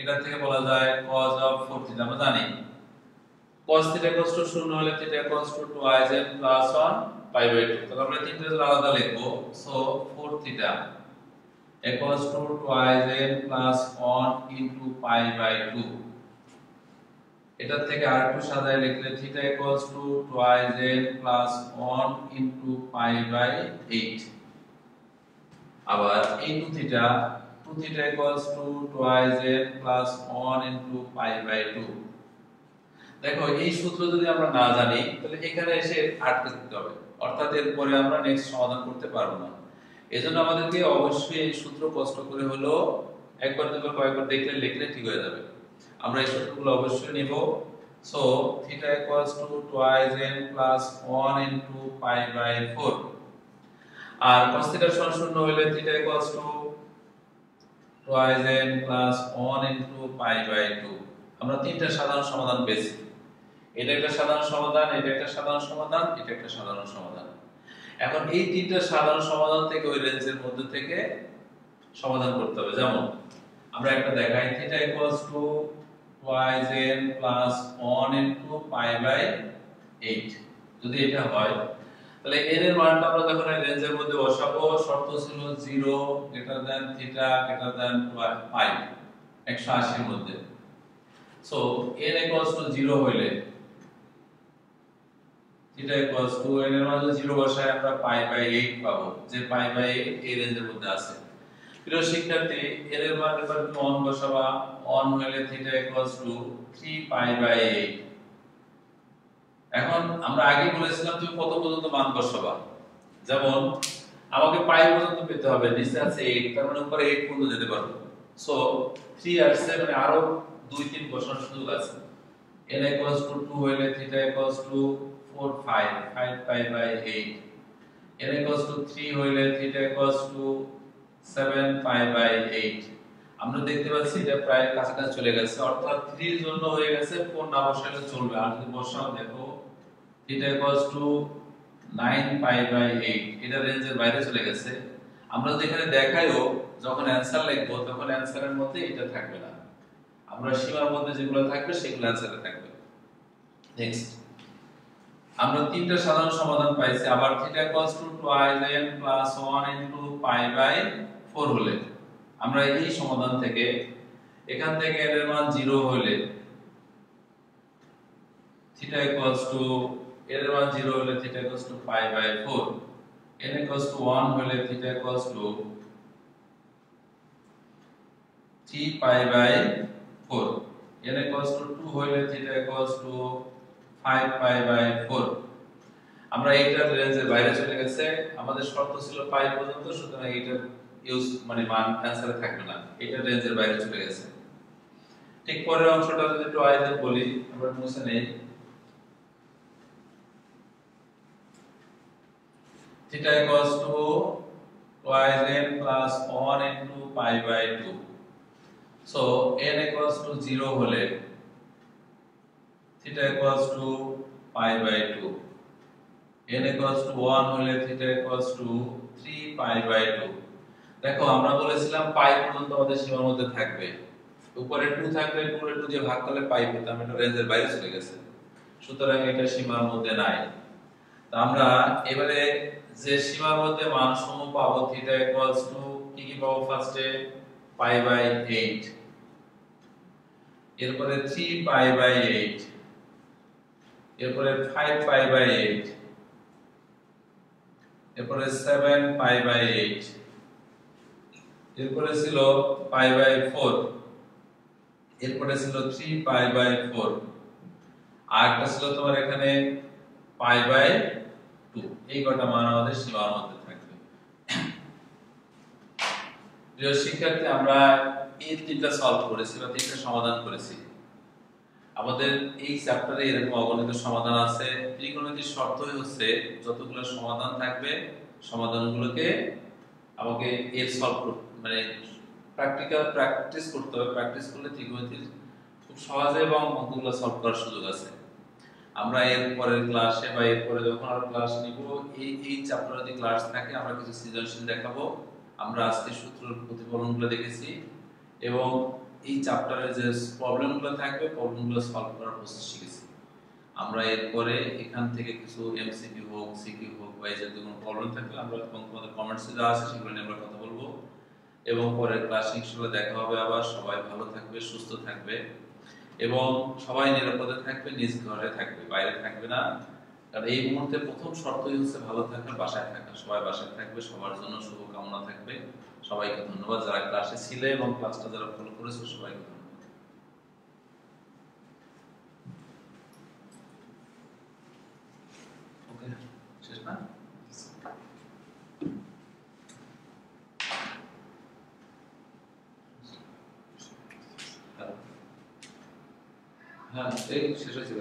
এটা থেকে বলা যায় cos of 4 theta। আমরা জানি cos theta equals to 0 হলে theta equals to 2i plus 1 pi by 2, তাহলে আমরা তিনটা আলাদা লিখব। So 4 theta equals to 2i plus 1 into pi by 2। এটা থেকে r2 সাজায় লিখলে theta equals to 2i plus 1 into pi by 8। আবার এই 2 theta equals to 2i plus 1 into pi by 2। দেখো এই সূত্র যদি আমরা না জানি তাহলে এখানে এসে আটকে থাকতে হবে, অর্থাৎ এরপরে আমরা নেক্সট সমাধান করতে পারবো না। এজন্য আমাদেরকে অবশ্যই এই সূত্র কষ্ট করে হলো একবার দুবার কয়েকবার দেখলে লিখলে ঠিক হয়ে যাবে। আমরা এই সূত্রগুলো অবশ্যই নিব। So theta equals to 2i প্লাস 1 into pi by 4 আর cos থিটা সমান 0 হলে থিটা ইকুয়ালস টু 2i প্লাস 1 into pi by 2। আমরা তিনটা সাধারণ সমাধান পেয়েছি, এটা একটা সাধারণ সমাধান, এটা একটা সাধারণ সমাধান, এটা একটা সাধারণ সমাধান। এখন এই তিনটা সাধারণ সমাধান থেকে ওই রেঞ্জের মধ্যে থেকে সমাধান করতে হবে। যেমন আমরা একটা দেখাই থিটা ইকুয়ালস টু 2i প্লাস 1 into pi by 8। যদি এটা হয় তাহলে n এর মানটা আমরা যখন এই রেঞ্জের মধ্যে বসাবো, শর্ত ছিল 0 greater than theta greater than pi 180 এর মধ্যে। সো n ইকুয়ালস টু 0 হইলে থিটা ইকুয়ালস টু n এর মান 0 বসায় আমরা পাই বাই 8 পাবো, যে পাই বাই 8 এই রেঞ্জের মধ্যে আছে। প্রিয় শিক্ষার্থী, n এর মান এবার 1 বসাবা, 1 হলে theta equals to 3 pi by 8। এখন আমরা আগে বলেছিলাম তুমি কত পর্যন্ত মান বসাবা, যেমন আমাকে পাই পর্যন্ত পেতে হবে, নিচে আছে 8, তার মানে উপরে 8 পর্যন্ত যেতে পারবো। সো 3 আর 7 মানে আরো 2-3 বসানোর সুযোগ আছে। n ইকুয়ালস টু 2 হলে theta equals to 4 5 pi by 8। n equals to 3 হলে theta equals to 7 pi by 8। আমরা দেখতে পাচ্ছি এটা প্রায় কাছাকাছি চলে গেছে, অর্থাৎ 3 এর জন্য হয়ে গেছে, 4 না বসালে চলবে। আর যদি বসাও দেখো theta equals to 9 pi by 8, এটা রেঞ্জের বাইরে চলে গেছে। আমরা যদি এখানে দেখাইও যখন অ্যানসার লিখবো তখন অ্যানসারের মধ্যে এটা থাকবে না, আমরা সীমার মধ্যে যেগুলো থাকবে সেগুলো অ্যানসারে থাকবে। নেক্সট আমরা তিনটা সাধারণ সমাধান পাইছি। আবার theta equals to 2n plus 1 into pi by 4 হলে আমরা এই সমাধান থেকে এখান থেকে n এর মান 0 হলে থিটা ইকুয়ালস টু n এর মান 0 হলে theta equals to pi by 4, n equals to 1 হলে theta equals to 3 pi by 4, n equals to 2 হলে theta equals to 5 pi by 4। আমরা এইটার রেঞ্জের বাইরে চলে গেছে, আমাদের শর্ত ছিল পাই পর্যন্ত, সুতরাং এইটার ইউজ মানে মান অ্যানসারে থাকবে না, এটা রেঞ্জের বাইরে চলে গেছে। ঠিক পরের অংশটা যদি একটু আইজে বলি, আমরা মুছে নেই। Theta equals two twice n plus 1 into pi by 2, so n equals to 0 হলে theta equals to pi by 2, n equals to 1 হলে theta equals to 3 pi by 2। দেখো আমরা বলেছিলাম পাই পর্যন্ত আমাদের সীমার মধ্যে থাকবে, উপরে 2 থাকলে 2 এর 2 দিয়ে ভাগ করলে পাই পেতাম, এটা রেঞ্জের বাইরে চলে গেছে, সুতরাং এটা সীমার মধ্যে নাই। তো আমরা এবারে যে সীমার মধ্যে মান সমূহ পাবো, থিটা ইকুয়ালস টু কি কি পাবো, ফার্স্টে পাই বাই 8, এরপরে 3 পাই বাই 8, এরপরে 5 পাই বাই 8, এরপরে 7 পাই বাই 8, এরপরে ছিল পাই বাই 4, এরপরে ছিল 3 পাই বাই 4, আর একটা ছিল তোমার এখানে পাই বাই 2। এই কটা মান আমাদের সীমার মধ্যে থাকবে। প্রিয় শিক্ষার্থী, আমরা এই তিনটা সলভ করেছি বা তিনটা সমাধান করেছি। আমাদের এই চ্যাপ্টারে এরকম অগণিত সমাধান আছে। ত্রিকোণমিতির শর্তই হচ্ছে যতগুলো সমাধান থাকবে সমাধানগুলোকে আমাকে এর সলভ মানে প্র্যাকটিক্যাল প্র্যাকটিস করতে হবে। প্র্যাকটিস করলে ত্রিকোণমিতির খুব সহজে এবং অঙ্কগুলো সলভ করার সুযোগ আছে। আমরা এর পরের ক্লাসে বা এর পরে যখন আর ক্লাস নিব, এই চ্যাপ্টারে যদি ক্লাস থাকে আমরা কিছু সৃজনশীল দেখাবো। আমরা আজকে সূত্রের প্রতিফলনগুলো দেখেছি এবং এই চ্যাপ্টারে যে প্রবলেমগুলো থাকবে প্রবলেমগুলো সলভ করার প্রসেস শিখেছি। আমরা এরপরে এখান থেকে কিছু এমসিকিউ হোক, সিকিউ হোক বা এই জাতীয় কোনো প্রবলেম থাকলে আমরা তোমাদের কমেন্টসে যা আছে সেগুলো নিয়ে আমরা কথা বলবো এবং পরের ক্লাসে ইনশাআল্লাহ দেখা হবে আবার। সবাই ভালো থাকবে, সুস্থ থাকবে এবং সবাই নিরাপদে থাকবে, নিজ ঘরে থাকবে, বাইরে থাকবে না। কারণ এই মুহূর্তে প্রথম শর্তই হচ্ছে ভালো থাকা, বাসায় থাকা। সবাই বাসায় থাকবে, সবার জন্য শুভকামনা থাকবে। সবাইকে ধন্যবাদ যারা ক্লাসে ছিলে এবং ক্লাসটা যারা ফলো করেছে সবাইকে ধন্যবাদ। ওকে, শেষ না? হ্যাঁ, এই শেষ হয়েছে।